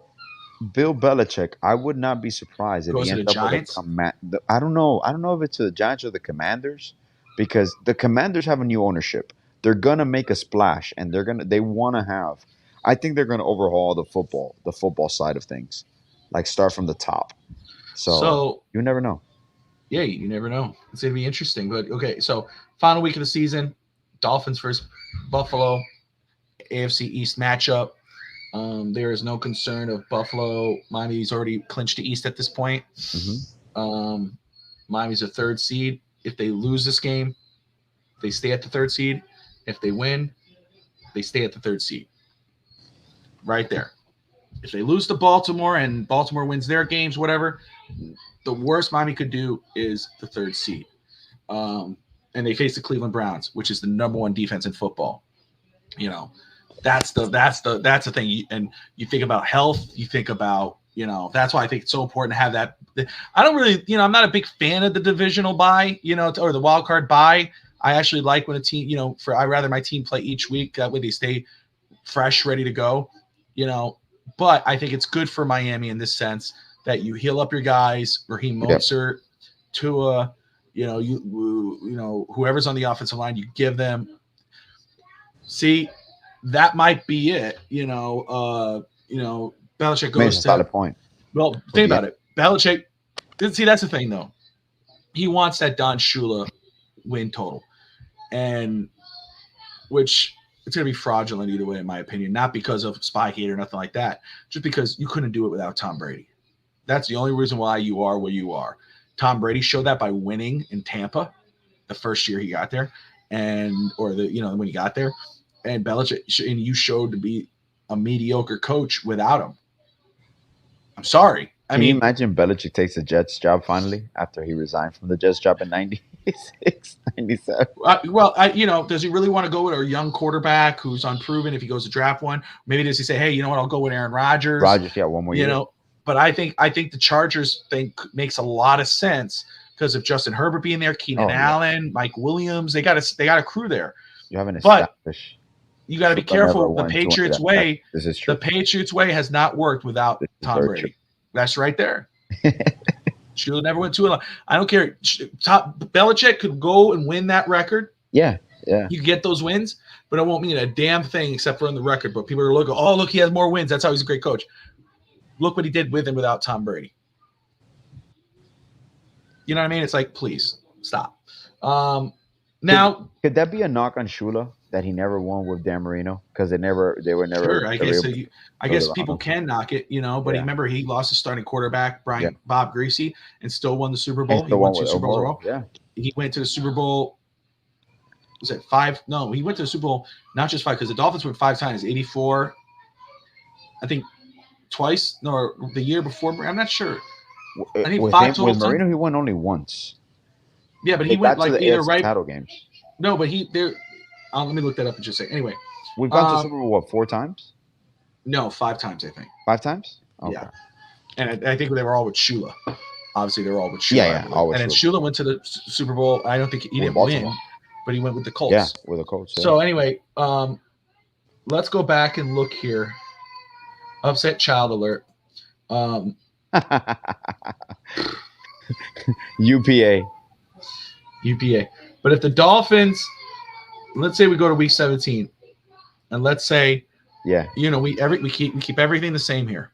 Bill Belichick. I would not be surprised if Goes he to the ends up with Giants? I don't know. I don't know if it's to the Giants or the Commanders, because the Commanders have a new ownership. They're gonna make a splash, and they want to have. I think they're gonna overhaul the football side of things, like start from the top. So So you never know. yeah, you never know. It's gonna be interesting. But okay, so final week of the season, Dolphins versus Buffalo, AFC East matchup. There is no concern of Buffalo. Miami's already clinched the East at this point. Miami's a third seed. If they lose this game, they stay at the third seed. If they win, they stay at the third seed. Right there. If they lose to Baltimore and Baltimore wins their games, whatever, the worst Miami could do is the third seed. And they face the Cleveland Browns, which is the number one defense in football. You know, that's the thing. And you think about health, you think about, that's why I think it's so important to have that. I don't really, I'm not a big fan of the divisional bye, or the wild card bye. I actually like when a team, I'd rather my team play each week. That way they stay fresh, ready to go, but I think it's good for Miami in this sense that you heal up your guys, Raheem Mostert, Tua, whoever's on the offensive line, you give them. See, that might be it. Belichick goes to solid point. Well, think about it. Belichick. See, that's the thing though. He wants that Don Shula win total, and which it's going to be fraudulent either way, in my opinion. Not because of Spygate or nothing like that, just because you couldn't do it without Tom Brady. That's the only reason why you are where you are. Tom Brady showed that by winning in Tampa the first year he got there, when he got there, and Belichick, and you showed to be a mediocre coach without him. I'm sorry. Can you imagine Belichick takes the Jets job finally after he resigned from the Jets job in 96, 97? Does he really want to go with a young quarterback who's unproven if he goes to draft one? Maybe does he say, hey, you know what, I'll go with Aaron Rodgers. One more year. But I think the Chargers thing makes a lot of sense because of Justin Herbert being there, Keenan Allen, Mike Williams. They got a crew there. You haven't established. You got to be careful. The Patriots way. This is true. The Patriots way has not worked without Tom Brady. True. That's right there. Shula never went 2-11. I don't care. Belichick could go and win that record. Yeah. You get those wins, but it won't mean a damn thing except for on the record. But people are looking, look, he has more wins. That's how he's a great coach. Look what he did with and without Tom Brady. You know what I mean? It's like, please stop. Now, could that be a knock on Shula that he never won with Dan Marino because they were never. Sure, I guess people can knock it, but remember he lost his starting quarterback, Bob Greasy, and still won the Super Bowl. He won 2 Super Bowls in a row. Yeah, he went to the Super Bowl. Was it 5? No, he went to the Super Bowl not just 5 because the Dolphins went 5 times. 84, I think, twice. No, the year before. I'm not sure. I think 5 total. With Marino, he won only once. Yeah, but he went like either AFC title games. No, but let me look that up in just a second. Anyway, we've gone to Super Bowl 4 times? No, 5 times I think. 5 times? Okay. Yeah, and I think they were all with Shula. Obviously, they were all with Shula. Yeah, always. And then Shula went to the Super Bowl. I don't think he didn't win, but he went with the Colts. Yeah, with the Colts. Yeah. So anyway, let's go back and look here. Upset child alert. UPA. But if the Dolphins, let's say we go to week 17, and let's say, we keep everything the same here.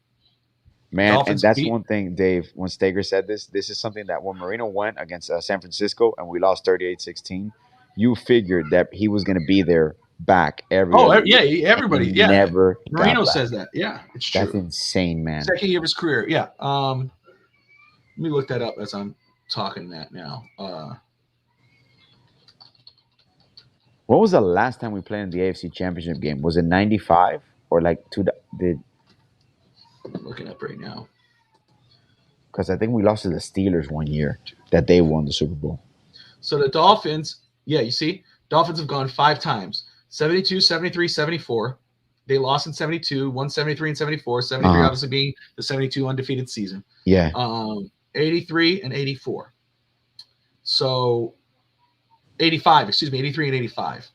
Man, Dolphins, and that's one thing, Dave, when Stager said this is something that when Marino went against San Francisco and we lost 38-16, you figured that he was going to be there back everybody. Yeah. Never. Marino says that. Yeah, it's true. That's insane, man. Second year of his career. Yeah. Let me look that up as I'm talking that now. What was the last time we played in the AFC Championship game? Was it 95 or like I'm looking up right now. Because I think we lost to the Steelers one year that they won the Super Bowl. So the Dolphins, you see, Dolphins have gone 5 times. 72, 73, 74. They lost in 72, won 73 and 74. 73 obviously being the 72 undefeated season. Yeah. 83 and 84. So 85, 83 and 85.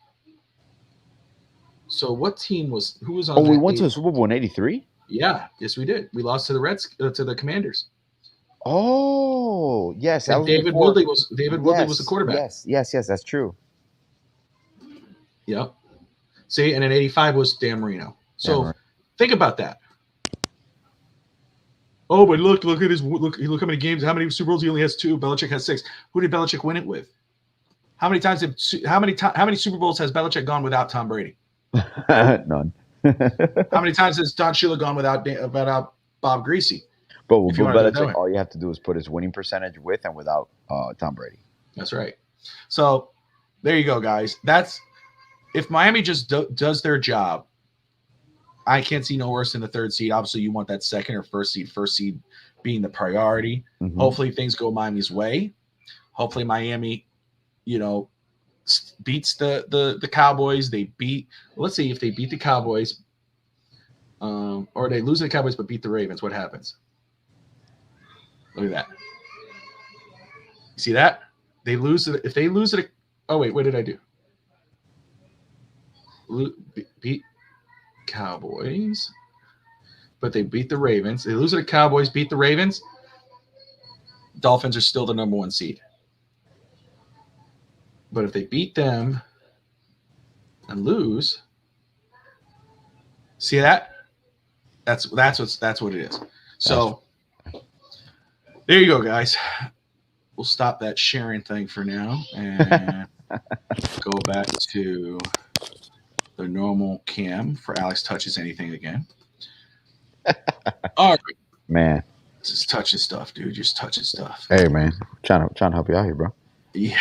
So what team was who was on? Oh, we that went to the eight? Super Bowl in '83. Yeah, yes, we did. We lost to the Commanders. Oh, yes, that And was before. David Woodley was the Yes, quarterback. yes. That's true. Yep. See, and in '85 was Dan Marino. So Damn right. think about that. Oh, but look at his look how many games, how many Super Bowls he only has 2. Belichick has 6. Who did Belichick win it with? How many Super Bowls has Belichick gone without Tom Brady? None. How many times has Don Shula gone without Bob Greasy? But If with you want to do it that Belichick, way. all you have to do is put his winning percentage with and without Tom Brady. That's right. So there you go, guys. That's if Miami just does their job. I can't see no worse than the 3rd seed. Obviously, you want that 2nd or 1st seed. 1st seed being the priority. Mhm. Hopefully, things go Miami's way. Hopefully, Miami, beats the Cowboys. Let's see if they beat the Cowboys, or they lose to the Cowboys but beat the Ravens. What happens? Look at that. You see that? They lose it. If they lose it, oh wait, what did I do? Beat Cowboys, but they beat the Ravens. They lose to the Cowboys, beat the Ravens. Dolphins are still the number 1 seed. But if they beat them and lose, see that? That's what it is. So there you go, guys. We'll stop that sharing thing for now and go back to the normal cam for Alex touches anything again. All right, Man, just touching stuff, dude. Just touching stuff. hey man, trying to help you out here, bro. Yeah,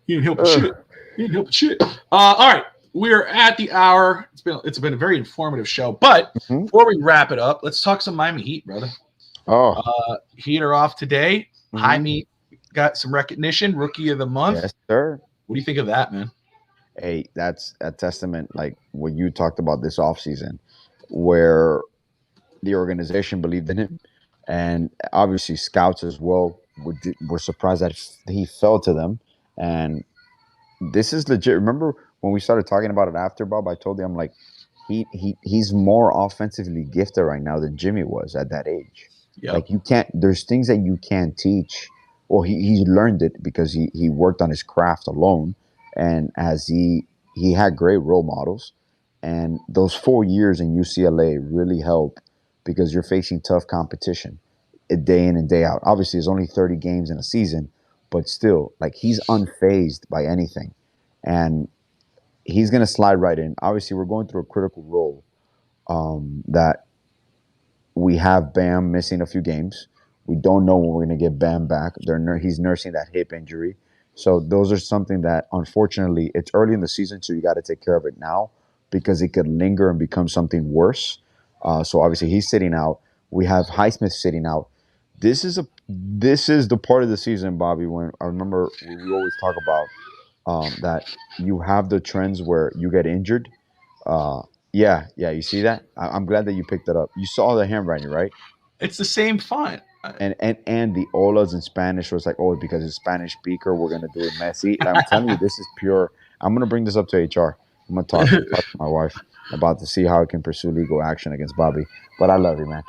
you didn't help with shit. You didn't help with shit. All right, we're at the hour. It's been a very informative show. But before we wrap it up, let's talk some Miami Heat, brother. Oh, Heat are off today. Jaime got some recognition, Rookie of the Month. yes, sir. What do you think of that, man? Hey, that's a testament, like what you talked about this offseason, where the organization believed in him, and obviously scouts as well were surprised that he fell to them. And this is legit. Remember when we started talking about it after, Bob? I told you, I'm like, he's more offensively gifted right now than Jimmy was at that age. Yep. Like there's things that you can't teach. Well, he learned it because he worked on his craft alone. And as he had great role models, and those 4 years in UCLA really help because you're facing tough competition day in and day out. Obviously, there's only 30 games in a season, but still, like, he's unfazed by anything, and he's gonna slide right in. Obviously, we're going through a critical role that we have Bam missing a few games. We don't know when we're gonna get Bam back. He's nursing that hip injury. So those are something that, unfortunately, it's early in the season, so you got to take care of it now because it could linger and become something worse. So obviously he's sitting out. We have Highsmith sitting out. This is the part of the season, Bobby, when I remember we always talk about that you have the trends where you get injured. Yeah, you see that? I'm glad that you picked that up. You saw the handwriting, right? It's the same font. And the olas in Spanish was like, oh, because it's Spanish speaker, we're gonna do it messy. And I'm telling you, this is pure. I'm gonna bring this up to HR. I'm gonna talk to my wife about to see how I can pursue legal action against Bobby. But I love you, man.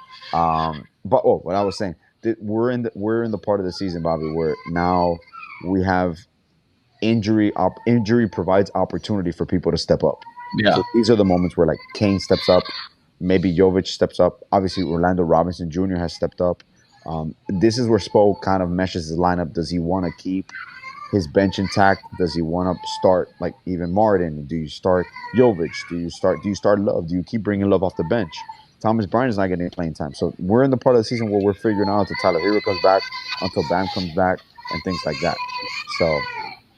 But what I was saying, we're in the part of the season, Bobby, where now we have injury provides opportunity for people to step up. Yeah. So these are the moments where like Kane steps up, maybe Jovic steps up. Obviously, Orlando Robinson Jr. has stepped up. This is where Spo kind of meshes his lineup. Does he want to keep his bench intact? Does he want to start like even Martin? Do you start Jovic? Do you start Love? Do you keep bringing Love off the bench? Thomas Bryant is not getting playing time. So we're in the part of the season where we're figuring out until Tyler Hero comes back, until Bam comes back, and things like that. So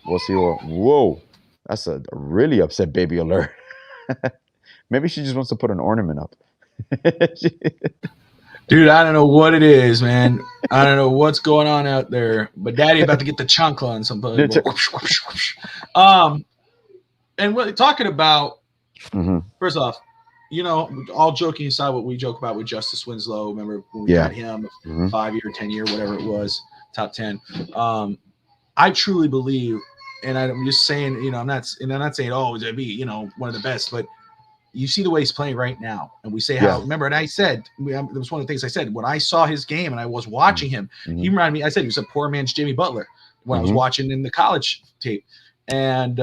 we'll see. Whoa, that's a really upset baby alert. Maybe she just wants to put an ornament up. Dude, I don't know what it is, man. I don't know what's going on out there, but Daddy about to get the chancla on somebody. And what talking about? First off, all joking aside, what we joke about with Justice Winslow. Remember when we got him, 5-year, 10-year, whatever it was, top 10. I truly believe, and I'm just saying, I'm not saying, oh, to be, one of the best, but you see the way he's playing right now, and we say how. Remember, and I said that was one of the things I said when I saw his game and I was watching him. He reminded me. I said he was a poor man's Jimmy Butler when I was watching in the college tape, and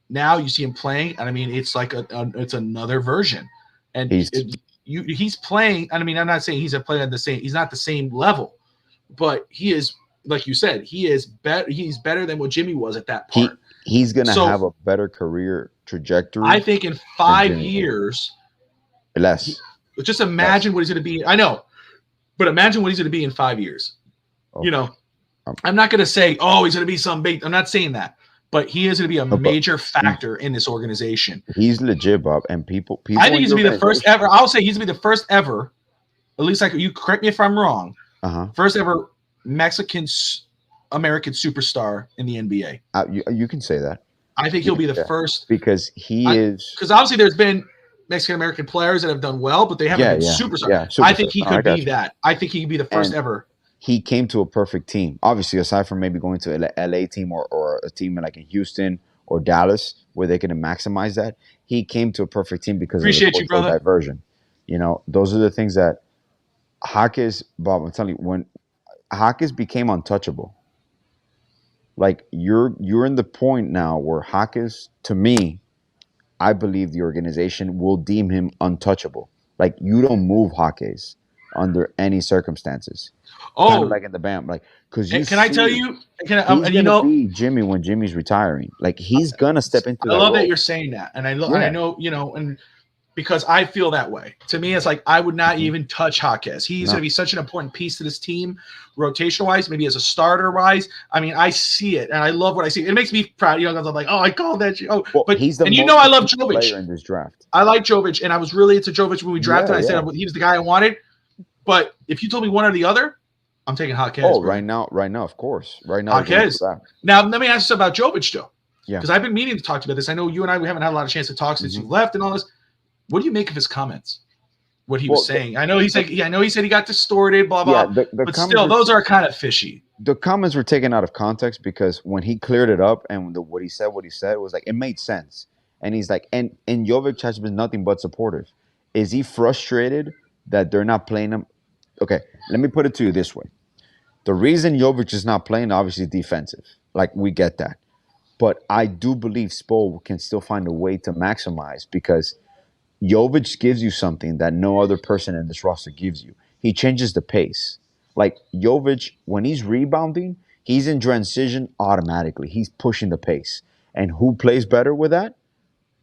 now you see him playing, and I mean, it's like it's another version, and he's playing. I mean, I'm not saying he's a player at the same. He's not the same level, but he is, like you said, he is better. He's better than what Jimmy was at that part. He's going to have a better career trajectory. I think in 5 years, just imagine what he's going to be. I know, but imagine what he's going to be in 5 years. Okay. You know, I'm not going to say, oh, he's going to be some big. I'm not saying that, but he is going to be a major factor in this organization. He's legit, Bob, and people. I think he's going to be the first ever. I'll say he's going to be the first ever. At least, you correct me if I'm wrong. First ever Mexican American superstar in the NBA. You can say that. I think he'll be the first because because obviously there's been Mexican American players that have done well, but they haven't been superstars. Yeah, I think he could be that. I think he could be the first ever. He came to a perfect team. Obviously, aside from maybe going to an LA team or a team like in Houston or Dallas where they can maximize that, he came to a perfect team because of the diversion. You know, those are the things that Jaques, Bob, I'm telling you, when Jaques became untouchable. Like you're in the point now where Jaques, to me, I believe the organization will deem him untouchable. Like you don't move Jaques under any circumstances. Kind of like in the BAM, like because I tell you? He's gonna be Jimmy when Jimmy's retiring. Like he's gonna step into. I love that you're saying that, and I know and because I feel that way. To me, it's like I would not even touch Jaques. He's going to be such an important piece to this team, rotation-wise, maybe as a starter-wise. I mean, I see it, and I love what I see. It makes me proud. You know, because I'm like, oh, I called that. But he's the most I love Jovic player in this draft. I like Jovic, and I was really into Jovic when we drafted. I said he was the guy I wanted. But if you told me one or the other, I'm taking Jaques. Oh, right now, of course. Right now. Jaques. Now, let me ask you about Jovic, though. Yeah. Because I've been meaning to talk to you about this. I know you and I, we haven't had a lot of chance to talk since you left and all this. What do you make of his comments? What he was saying? I know he said he got distorted, blah blah. But still, those are kind of fishy. The comments were taken out of context because when he cleared it up and what he said was like it made sense. And he's like, and Jovic has been nothing but supportive. Is he frustrated that they're not playing him? Okay, let me put it to you this way: the reason Jovic is not playing, obviously, defensive. Like we get that, but I do believe Spo can still find a way to maximize because Jovic gives you something that no other person in this roster gives you. He changes the pace. Like Jovic, when he's rebounding, he's in transition automatically. He's pushing the pace. And who plays better with that?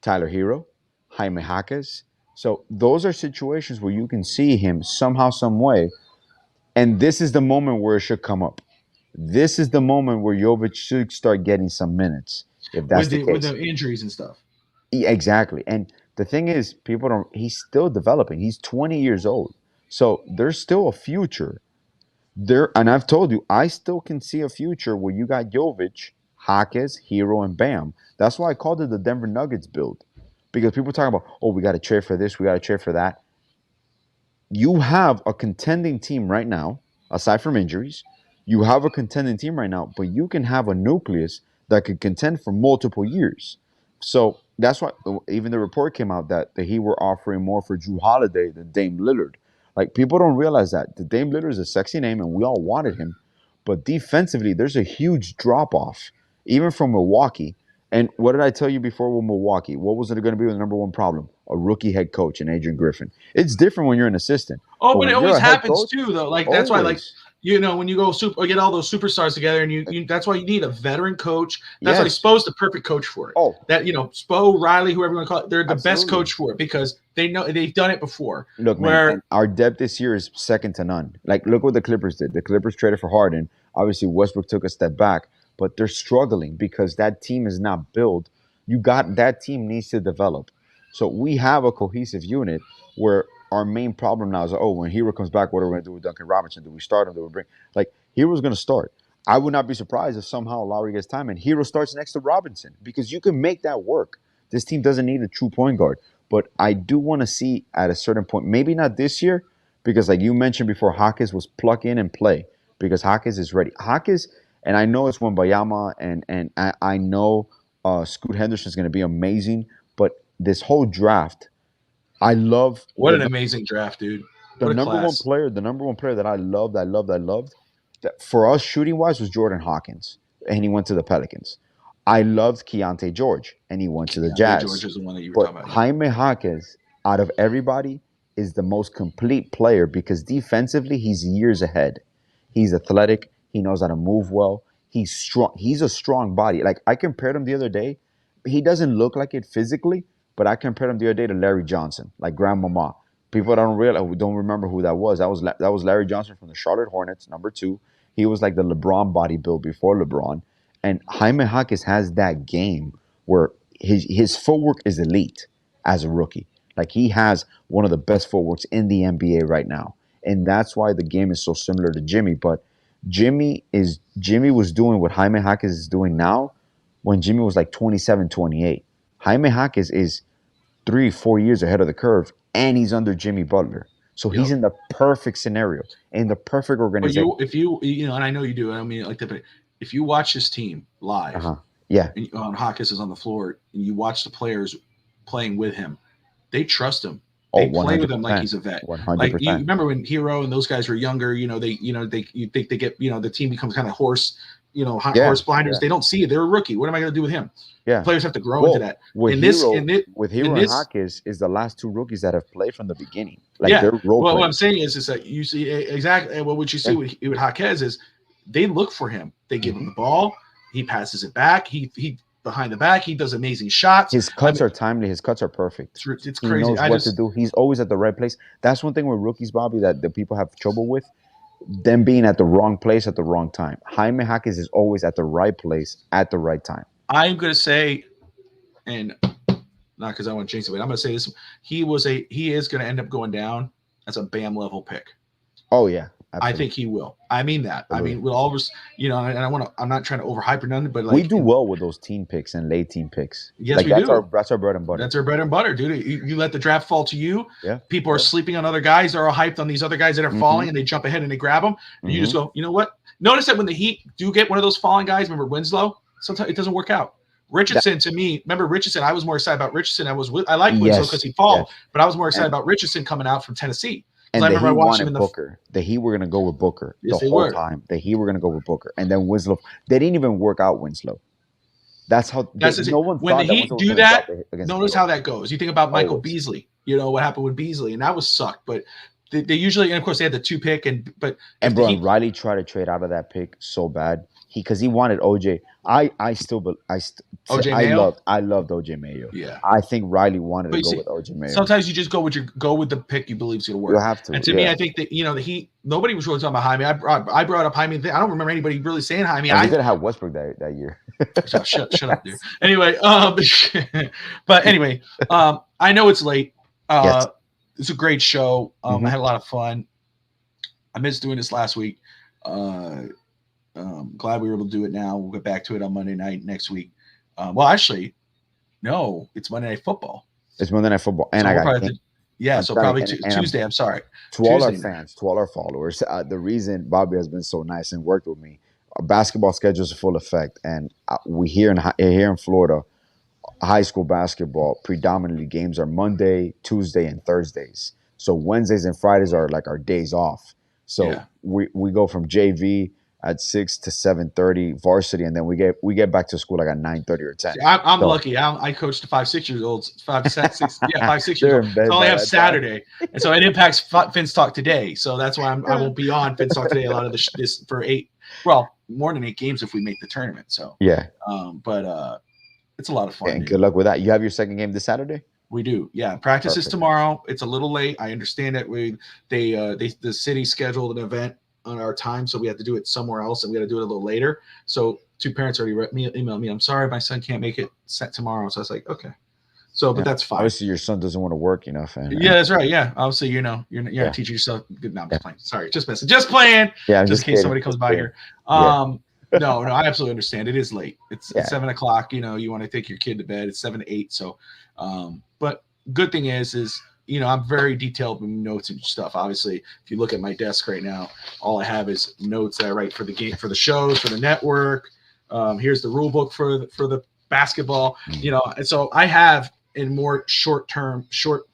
Tyler Hero, Jaime Jaques. So those are situations where you can see him somehow, some way. And this is the moment where it should come up. This is the moment where Jovic should start getting some minutes. If that's the case. With the injuries and stuff. Yeah, exactly. And the thing is, he's still developing. He's 20 years old. So there's still a future there. And I've told you, I still can see a future where you got Jovic, Jaques, Hero, and Bam. That's why I called it the Denver Nuggets build. Because people talk about, oh, we got to trade for this, we got to trade for that. You have a contending team right now, aside from injuries. You have a contending team right now, but you can have a nucleus that could contend for multiple years. So that's why even the report came out that he were offering more for Jrue Holiday than Dame Lillard. Like, people don't realize that. The Dame Lillard is a sexy name, and we all wanted him. But defensively, there's a huge drop-off, even from Milwaukee. And what did I tell you before with Milwaukee? What was it going to be the number one problem? A rookie head coach in Adrian Griffin. It's different when you're an assistant. Oh, but it always happens too, though. Like that's why, like when you go get all those superstars together, and you that's why you need a veteran coach. That's why Spo's the perfect coach for it. Oh, that Spo, Riley, whoever you want to call it, they're the best coach for it because they know they've done it before. Look, man, our depth this year is second to none. Like, look what the Clippers did. The Clippers traded for Harden. Obviously, Westbrook took a step back. But they're struggling because that team is not built. That team needs to develop. So we have a cohesive unit where our main problem now is, when Hero comes back, what are we going to do with Duncan Robinson? Do we start him? Do we bring Hero's going to start? I would not be surprised if somehow Lowry gets time and Hero starts next to Robinson because you can make that work. This team doesn't need a true point guard. But I do want to see at a certain point, maybe not this year, because like you mentioned before, Jaques was plug in and play because Jaques is ready. Jaques. And I know it's Wembayama, and I know Scoot Henderson is going to be amazing. But this whole draft, I love what an amazing draft, dude. the What a number class. the number one player that I loved, that for us shooting wise was Jordan Hawkins, and he went to the Pelicans. I loved Keontae George, and he went to the Yeah, Jazz. George is the one that you were But talking about. Jaime Jaquez, out of everybody, is the most complete player because defensively he's years ahead. He's athletic. He knows how to move well. He's strong. He's a strong body. Like I compared him the other day. He doesn't look like it physically, but I compared him the other day to Larry Johnson, like Grandmama. People don't remember who that was. That was Larry Johnson from the Charlotte Hornets, number 2. He was like the LeBron body build before LeBron. And Jaime Jaquez has that game where his footwork is elite as a rookie. Like he has one of the best footworks in the NBA right now. And that's why the game is so similar to Jimmy. But Jimmy was doing what Jaime Jaquez is doing now when Jimmy was like 27, 28. Jaime Jaquez is 3-4 years ahead of the curve, and he's under Jimmy Butler. So he's in the perfect scenario, in the perfect organization. But if you and I know you do, I don't mean it like that, but if you watch this team live, yeah, and Hawkins is on the floor, and you watch the players playing with him, they trust him. They play with him like he's a vet. 100%. Like you remember when Hero and those guys were younger, you think they get, the team becomes kind of horse blinders. Yeah. They don't see it. They're a rookie. What am I going to do with him? Yeah, players have to grow into that. With Hero and Hawkins is the last 2 rookies that have played from the beginning. Like they're role well, players. what I'm saying is that you see exactly what you see with Hawkins is they look for him. They give him the ball. He passes it back. He behind the back. He does amazing shots. His cuts are timely. His cuts are perfect. It's crazy. He knows what to do. He's always at the right place. That's one thing with rookies, Bobby, that the people have trouble with. Them being at the wrong place at the wrong time. Jaime Jaquez is always at the right place at the right time. I'm going to say, and not because I want to jinx it, but I'm going to say this: he is going to end up going down as a BAM level pick. Oh yeah, absolutely. I think he will. I mean that. Absolutely. I mean, with all of us, and I'm not trying to overhype or nothing, but like we do well with those team picks and late team picks. Yes, like we do. That's our bread and butter. That's our bread and butter, dude. You let the draft fall to you. Yeah. People are sleeping on other guys. They're all hyped on these other guys that are falling, and they jump ahead and they grab them. And you just go, you know what? Notice that when the Heat do get one of those falling guys, remember Winslow? Sometimes it doesn't work out. Richardson, to me, remember Richardson? I was more excited about Richardson. I like Winslow because he fall, but I was more excited about Richardson coming out from Tennessee. And I remember I watched him in Booker. The Heat were going to go with Booker the whole time. The Heat were going to go with Booker, and then Winslow. They didn't even work out Winslow. That's how. No one when thought the Heat do that. Notice how that goes. You think about Michael Beasley. You know what happened with Beasley, and that was sucked. But they usually, and of course, they had the 2 pick, and Riley tried to trade out of that pick so bad. Because he wanted OJ. I loved OJ Mayo. Yeah. I think Riley wanted to go with OJ Mayo. Sometimes you just go with the pick you believe is going to work. You have to. And to me, I think that the Heat. Nobody was really talking about Jaime. I brought up Jaime. I don't remember anybody really saying Jaime. I didn't have Westbrook that year. Shut up, dude. Anyway, but anyway, I know it's late. Yes. It's a great show. I had a lot of fun. I missed doing this last week. Glad we were able to do it now. We'll get back to it on Monday night next week. Well, actually, no, it's Monday Night Football. It's Monday Night Football, and so probably Tuesday. I'm sorry. To all our fans, to all our followers, the reason Bobby has been so nice and worked with me, our basketball schedules are full effect, and we here in Florida, high school basketball predominantly games are Monday, Tuesday, and Thursdays. So Wednesdays and Fridays are like our days off. So we go from JV at 6 to 7:30 varsity, and then we get back to school like at 9:30 or 10. I'm lucky. I coach the 5-6 years olds, 5-6 years old. So I only have Saturday, and so it impacts Fin's Talk today. So that's why I won't be on Fin's Talk today. A lot of this for more than 8 games if we make the tournament. So but it's a lot of fun. And good luck with that. You have your second game this Saturday. We do, yeah. Practice is tomorrow. It's a little late. I understand that the city scheduled an event on our time, so we have to do it somewhere else, and we got to do it a little later. So 2 parents already emailed me. I'm sorry, my son can't make it set tomorrow. So I was like, okay. So, but that's fine. Obviously, your son doesn't want to work, and yeah, that's right. Yeah, obviously, you're not teaching yourself. Good, no, I'm just playing. Sorry, just playing. Yeah, just in case somebody comes by here. No, I absolutely understand. It is late. It's 7 o'clock. You want to take your kid to bed. It's 7 to 8. So, but good thing is I'm very detailed with notes and stuff. Obviously, if you look at my desk right now, all I have is notes that I write for the game, for the shows, for the network. Here's the rule book for the basketball. And so I have in more short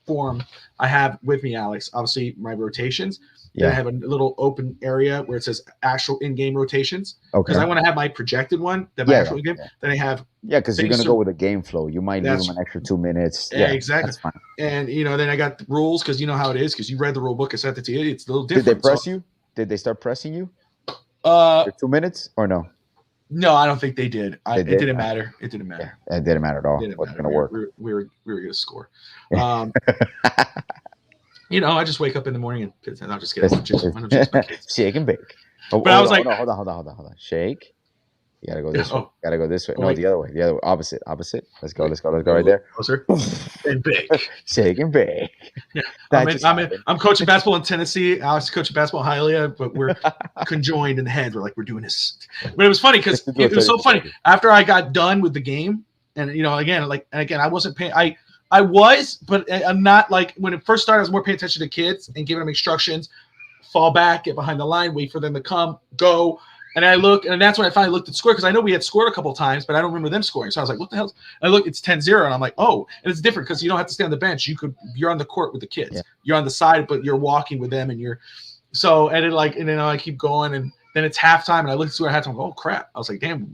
form, I have with me, Alex, obviously my rotations. Then I have a little open area where it says actual in-game rotations. Because I want to have my projected one, then my actual in-game. Then I have because you're gonna go with a game flow. You might leave them an extra 2 minutes. Yeah, exactly. That's fine. And then I got the rules because you know how it is because you read the rule book. I sent it to you. It's a little different. Did they press you? Did they start pressing you? 2 minutes or no? No, I don't think they did. It didn't matter. It didn't matter. It didn't matter at all. It wasn't gonna work. We were going to score. I just wake up in the morning and I'm just kidding. Shake and bake. But I was like, hold on. Shake. You gotta go this way. Gotta go this way. No, the other way. The other way. Opposite. Let's go right there. Closer. And bake. Shake and bake. Yeah. I'm coaching basketball in Tennessee. Alex is coaching basketball in Hialeah, but we're conjoined in the heads. We're like, we're doing this. But it was funny because it was so funny. After I got done with the game, and again, I wasn't paying. I was, but I'm not like when it first started. I was more paying attention to kids and giving them instructions. Fall back, get behind the line, wait for them to come, go. And I look, and that's when I finally looked at score because I know we had scored a couple of times, but I don't remember them scoring. So I was like, what the hell? And I look, it's 10-0. And I'm like, oh, and it's different because you don't have to stay on the bench. You're on the court with the kids. Yeah. You're on the side, but you're walking with them and and then I keep going and then it's halftime and I look at score at halftime. Oh crap. I was like, damn,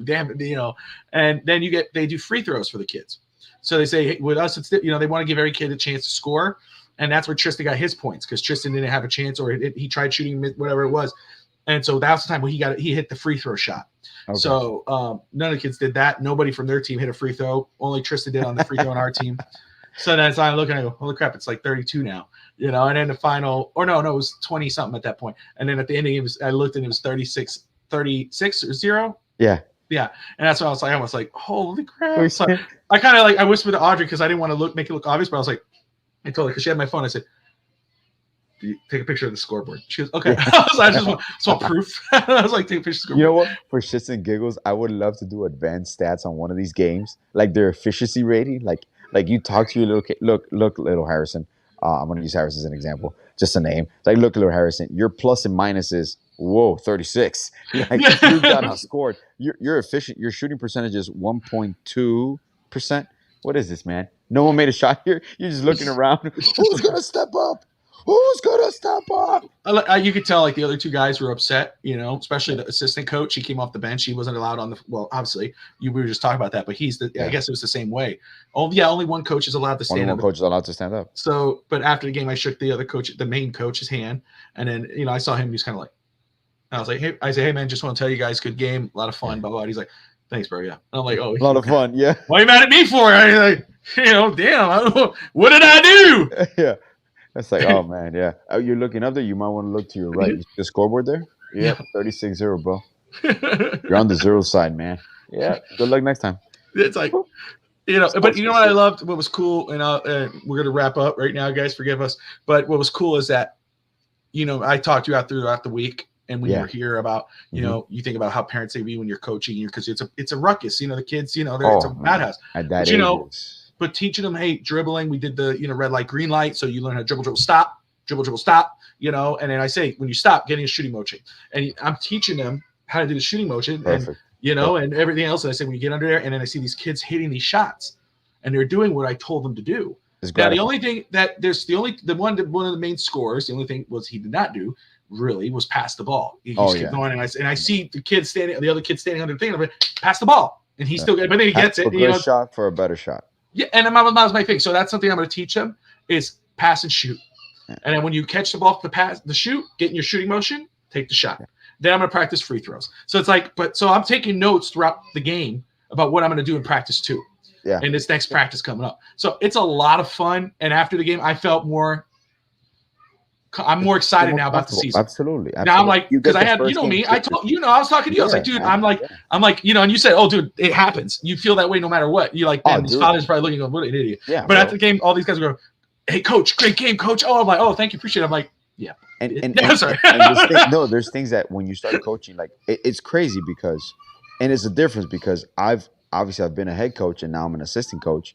and then they do free throws for the kids. So they say, hey, with us, it's, they want to give every kid a chance to score. And that's where Tristan got his points because Tristan didn't have a chance or he tried shooting whatever it was. And so that was the time when he hit the free throw shot. Okay. So none of the kids did that. Nobody from their team hit a free throw. Only Tristan did on the free throw on our team. So then I'm looking, I go, holy crap, it's like 32 now. And then the final, or no, it was 20 something at that point. And then at the ending, I looked and it was 36 or 0. Yeah. Yeah. And that's why I was like, holy crap. So I kind of I whispered to Audrey because I didn't want to make it look obvious, but I was like, I told her because she had my phone. I said, you take a picture of the scoreboard. She goes, okay. I just want proof. I was like, take a picture of the scoreboard. You know what? For shits and giggles, I would love to do advanced stats on one of these games, like their efficiency rating. Like you talk to your little kid. Look, little Harrison. I'm going to use Harrison as an example. Just a name. Like, look, little Harrison. Your plus and minus is 36. Like, you got outscored. You're efficient. Your shooting percentage is 1.2%. What is this, man? No one made a shot here. You're just looking around. Who's going to step up? Who's gonna step up? You could tell the other two guys were upset, especially the assistant coach. He came off the bench. He wasn't allowed on obviously we were just talking about that, but I guess it was the same way. Only one coach is allowed to stand up. Only one coach is allowed to stand up. So, but after the game, I shook the other coach, the main coach's hand, and then I saw him. He was kind of like, and I was like, hey man, just want to tell you guys, good game, a lot of fun, blah blah. He's like, thanks, bro. Yeah, and I'm like, oh, a lot of fun, yeah. Why are you mad at me for? Damn, what did I do? Yeah. That's like, oh, man, yeah. You're looking up there. You might want to look to your right. You see the scoreboard there? Yeah, 36-0, bro. You're on the 0 side, man. Yeah, good luck next time. It's like, but what I loved, what was cool, and we're going to wrap up right now, guys, forgive us. But what was cool is that, I talked to you throughout the week, and when you were here about, you think about how parents say be when you're coaching, because it's a ruckus. The kids, it's a madhouse. At that age. But teaching them, hey, dribbling, we did the, red light, green light. So you learn how to dribble, stop, and then I say, when you stop, getting a shooting motion. And I'm teaching them how to do the shooting motion. Perfect. And, and everything else. And I say, when you get under there, and then I see these kids hitting these shots and they're doing what I told them to do. Now, the only thing that one of the main scores, the only thing was he did not do really was pass the ball. He just kept going. And I see the other kid standing under the thing, but pass the ball. And he's still, but then he gets it. A shot for a better shot. Yeah, and that was my thing. So that's something I'm going to teach them is pass and shoot. And then when you catch the ball, the shoot, get in your shooting motion, take the shot. Then I'm going to practice free throws. So it's so I'm taking notes throughout the game about what I'm going to do in practice too. Yeah. And this next practice coming up. So it's a lot of fun. And after the game, I felt I'm more excited now about the season. Absolutely. Now I'm like, because I had, me, I told I was talking to you. I was like, dude, I'm like, and you said, oh, dude, it happens. You feel that way no matter what. You're like, man, his father's probably looking, what an idiot. Yeah. But after the game, all these guys go, hey, coach, great game, coach. Oh, I'm like, oh, thank you, appreciate it. I'm like, yeah. Sorry. There's things that when you start coaching, it's crazy because, and it's a difference because I've been a head coach and now I'm an assistant coach.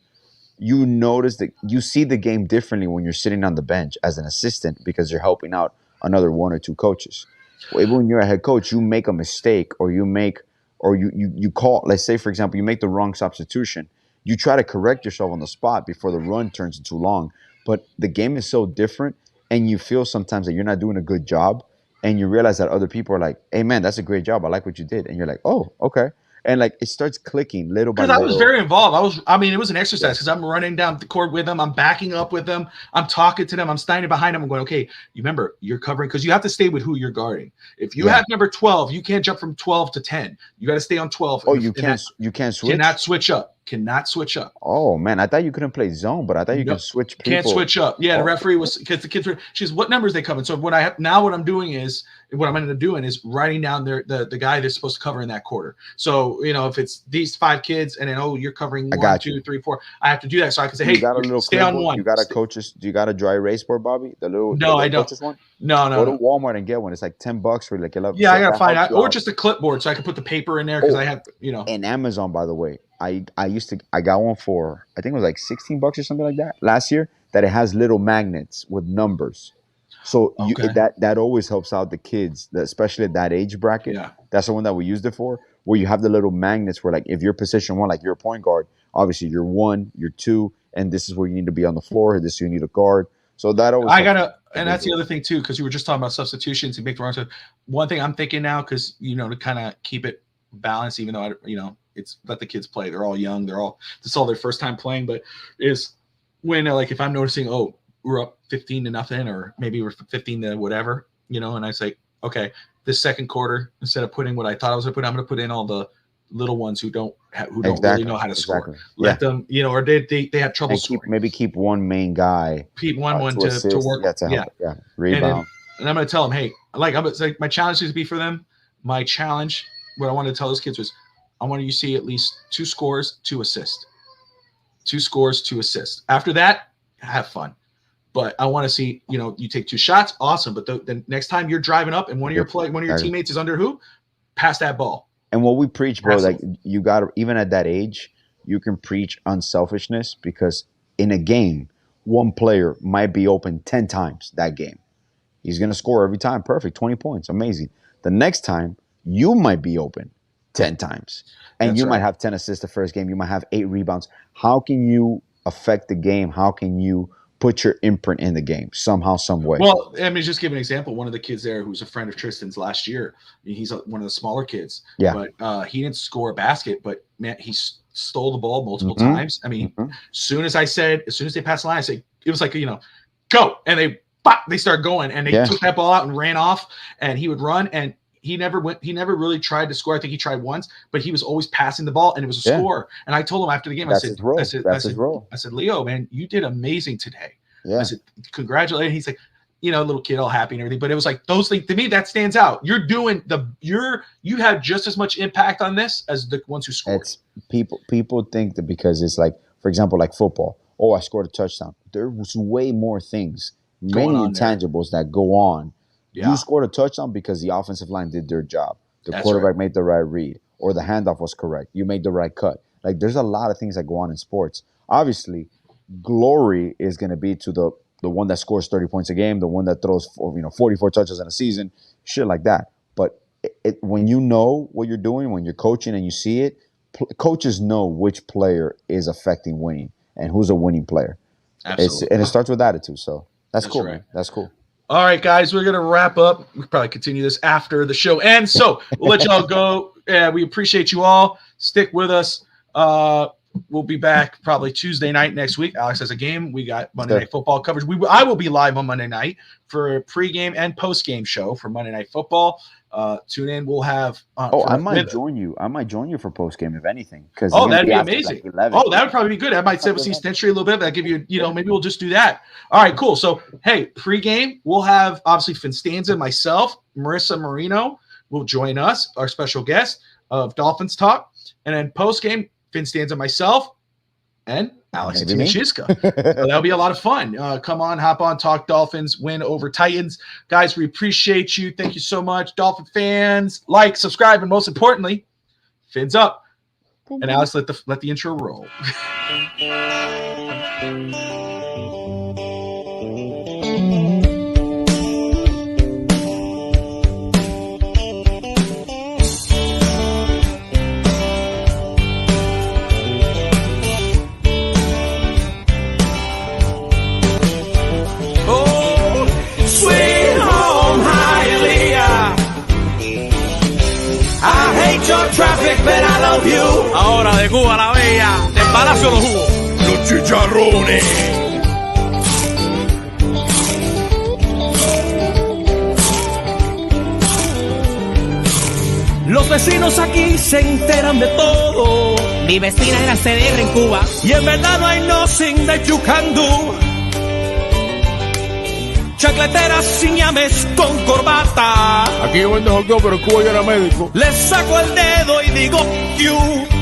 You notice that you see the game differently when you're sitting on the bench as an assistant because you're helping out another one or two coaches. Even when you're a head coach, you make a mistake or you call, let's say, for example, you make the wrong substitution you try to correct yourself on the spot before the run turns into long. But the game is so different, and you feel sometimes that you're not doing a good job, and you realize that other people are like, "Hey, man, that's a great job. I like what you did," and you're like, "Oh, okay." And like it starts clicking little by Because I little. was very involved. It was an exercise because I'm running down the court with them. I'm backing up with them. I'm talking to them. I'm standing behind them. I'm going, okay, you remember you're covering because you have to stay with who you're guarding. If you have number 12, you can't jump from 12 to 10. You got to stay on 12. Oh, you can't switch? Cannot switch up. Cannot switch up. Oh man, I thought you couldn't play zone, but I thought you could switch people. Can't switch up. Yeah, the referee was because the kids were. She's what numbers they cover. So what I have now, what I'm doing is what I'm going to doing is writing down the guy that's supposed to cover in that quarter. So if it's these 5 kids and then you're covering 1, 2, 3, 4, I have to do that so I can say, hey, you got a little stay on one. You got a coach's. Do you got a dry erase board, Bobby? No, I don't. One? No. Go to Walmart and get one. It's like $10 for like 11. Yeah, I gotta find out, or just a clipboard so I can put the paper in there because I have And Amazon, by the way, I got one for I think it was like $16 or something like that last year. That it has little magnets with numbers, so that always helps out the kids, especially at that age bracket. Yeah. That's the one that we used it for, where you have the little magnets where like if you're position 1, like you're a point guard, obviously you're 1, you're 2, and this is where you need to be on the floor. This you need a guard. So that always and that's the other thing too, because you were just talking about substitutions and make the wrong stuff. One thing I'm thinking now, because to kind of keep it balanced, even though it's let the kids play. They're all young. This is all their first time playing, but is when like if I'm noticing, we're up 15-0, or maybe we're 15 to whatever, and I say, okay, this second quarter, instead of putting what I thought I was going to put, I'm going to put in all the little ones who don't really know how to score. Let them, or they have trouble scoring. Maybe keep one main guy. Keep one to work. Rebound. And I'm going to tell them, hey, it's like my challenge is to be for them. My challenge, what I wanted to tell those kids was, I want you to see at least 2 scores, 2 assists. 2 scores, 2 assists. After that, have fun. But I want to see, you take 2 shots, awesome. But the next time you're driving up and one of your teammates is under hoop, pass that ball. And what we preach, bro, like you got to, even at that age, you can preach unselfishness, because in a game, one player might be open 10 times that game. He's going to score every time. Perfect. 20 points. Amazing. The next time, you might be open 10 times. And you might have 10 assists the first game. You might have 8 rebounds. How can you affect the game? How can you put your imprint in the game somehow, some way? Well, just give an example. One of the kids there who's a friend of Tristan's last year, he's one of the smaller kids. Yeah. But he didn't score a basket, but man, he stole the ball multiple times. As soon as they passed the line, I say, it was like, go. And they start going, and they took that ball out and ran off, and he would run, and he never really tried to score. I think he tried once, but he was always passing the ball, and it was a score. And I told him after the game, That's his role. I said, Leo, man, you did amazing today. Yeah. I said, congratulations. He's like, little kid, all happy and everything. But it was like those things to me that stands out. You're doing you have just as much impact on this as the ones who scored. People think that because it's like, for example, like football. Oh, I scored a touchdown. There was way more things, many intangibles that go on. Yeah. You scored a touchdown because the offensive line did their job. The quarterback made the right read, or the handoff was correct. You made the right cut. Like, there's a lot of things that go on in sports. Obviously, glory is going to be to the one that scores 30 points a game, the one that throws 44 touches in a season, shit like that. But when you know what you're doing, when you're coaching and you see it, coaches know which player is affecting winning and who's a winning player. Absolutely. And it starts with attitude. So that's cool, right. Man. That's cool. All right, guys, we're going to wrap up. We'll probably continue this after the show ends. So we'll let y'all go. We appreciate you all. Stick with us. We'll be back probably Tuesday night next week. Alex has a game. We got Monday Night Football coverage. I will be live on Monday night for a pregame and postgame show for Monday Night Football. Tune in. We'll have. I might join you. I might join you for postgame if anything. That'd be amazing. Like that would probably be good. I might set with East Century a little bit. That give you, maybe we'll just do that. All right, cool. So hey, pregame we'll have obviously Finstanza, myself, Marissa Marino will join us, our special guest of Dolphins Talk, and then postgame Finstanza, myself, and Alex Timashizka. So that'll be a lot of fun. Come on, hop on, talk Dolphins, win over Titans. Guys, we appreciate you. Thank you so much. Dolphin fans, like, subscribe, and most importantly, fins up. And Alex, let the intro roll. but I love you. Ahora de Cuba la Bella, del Palacio de los Jugos. Los chicharrones. Los vecinos aquí se enteran de todo. Mi vecina era CDR en Cuba. Y en verdad no hay nothing that you can do. Chacleteras sin llames con corbata. Aquí yo vendo hot dog, pero en Cuba yo era médico. Les saco el dedo y digo you.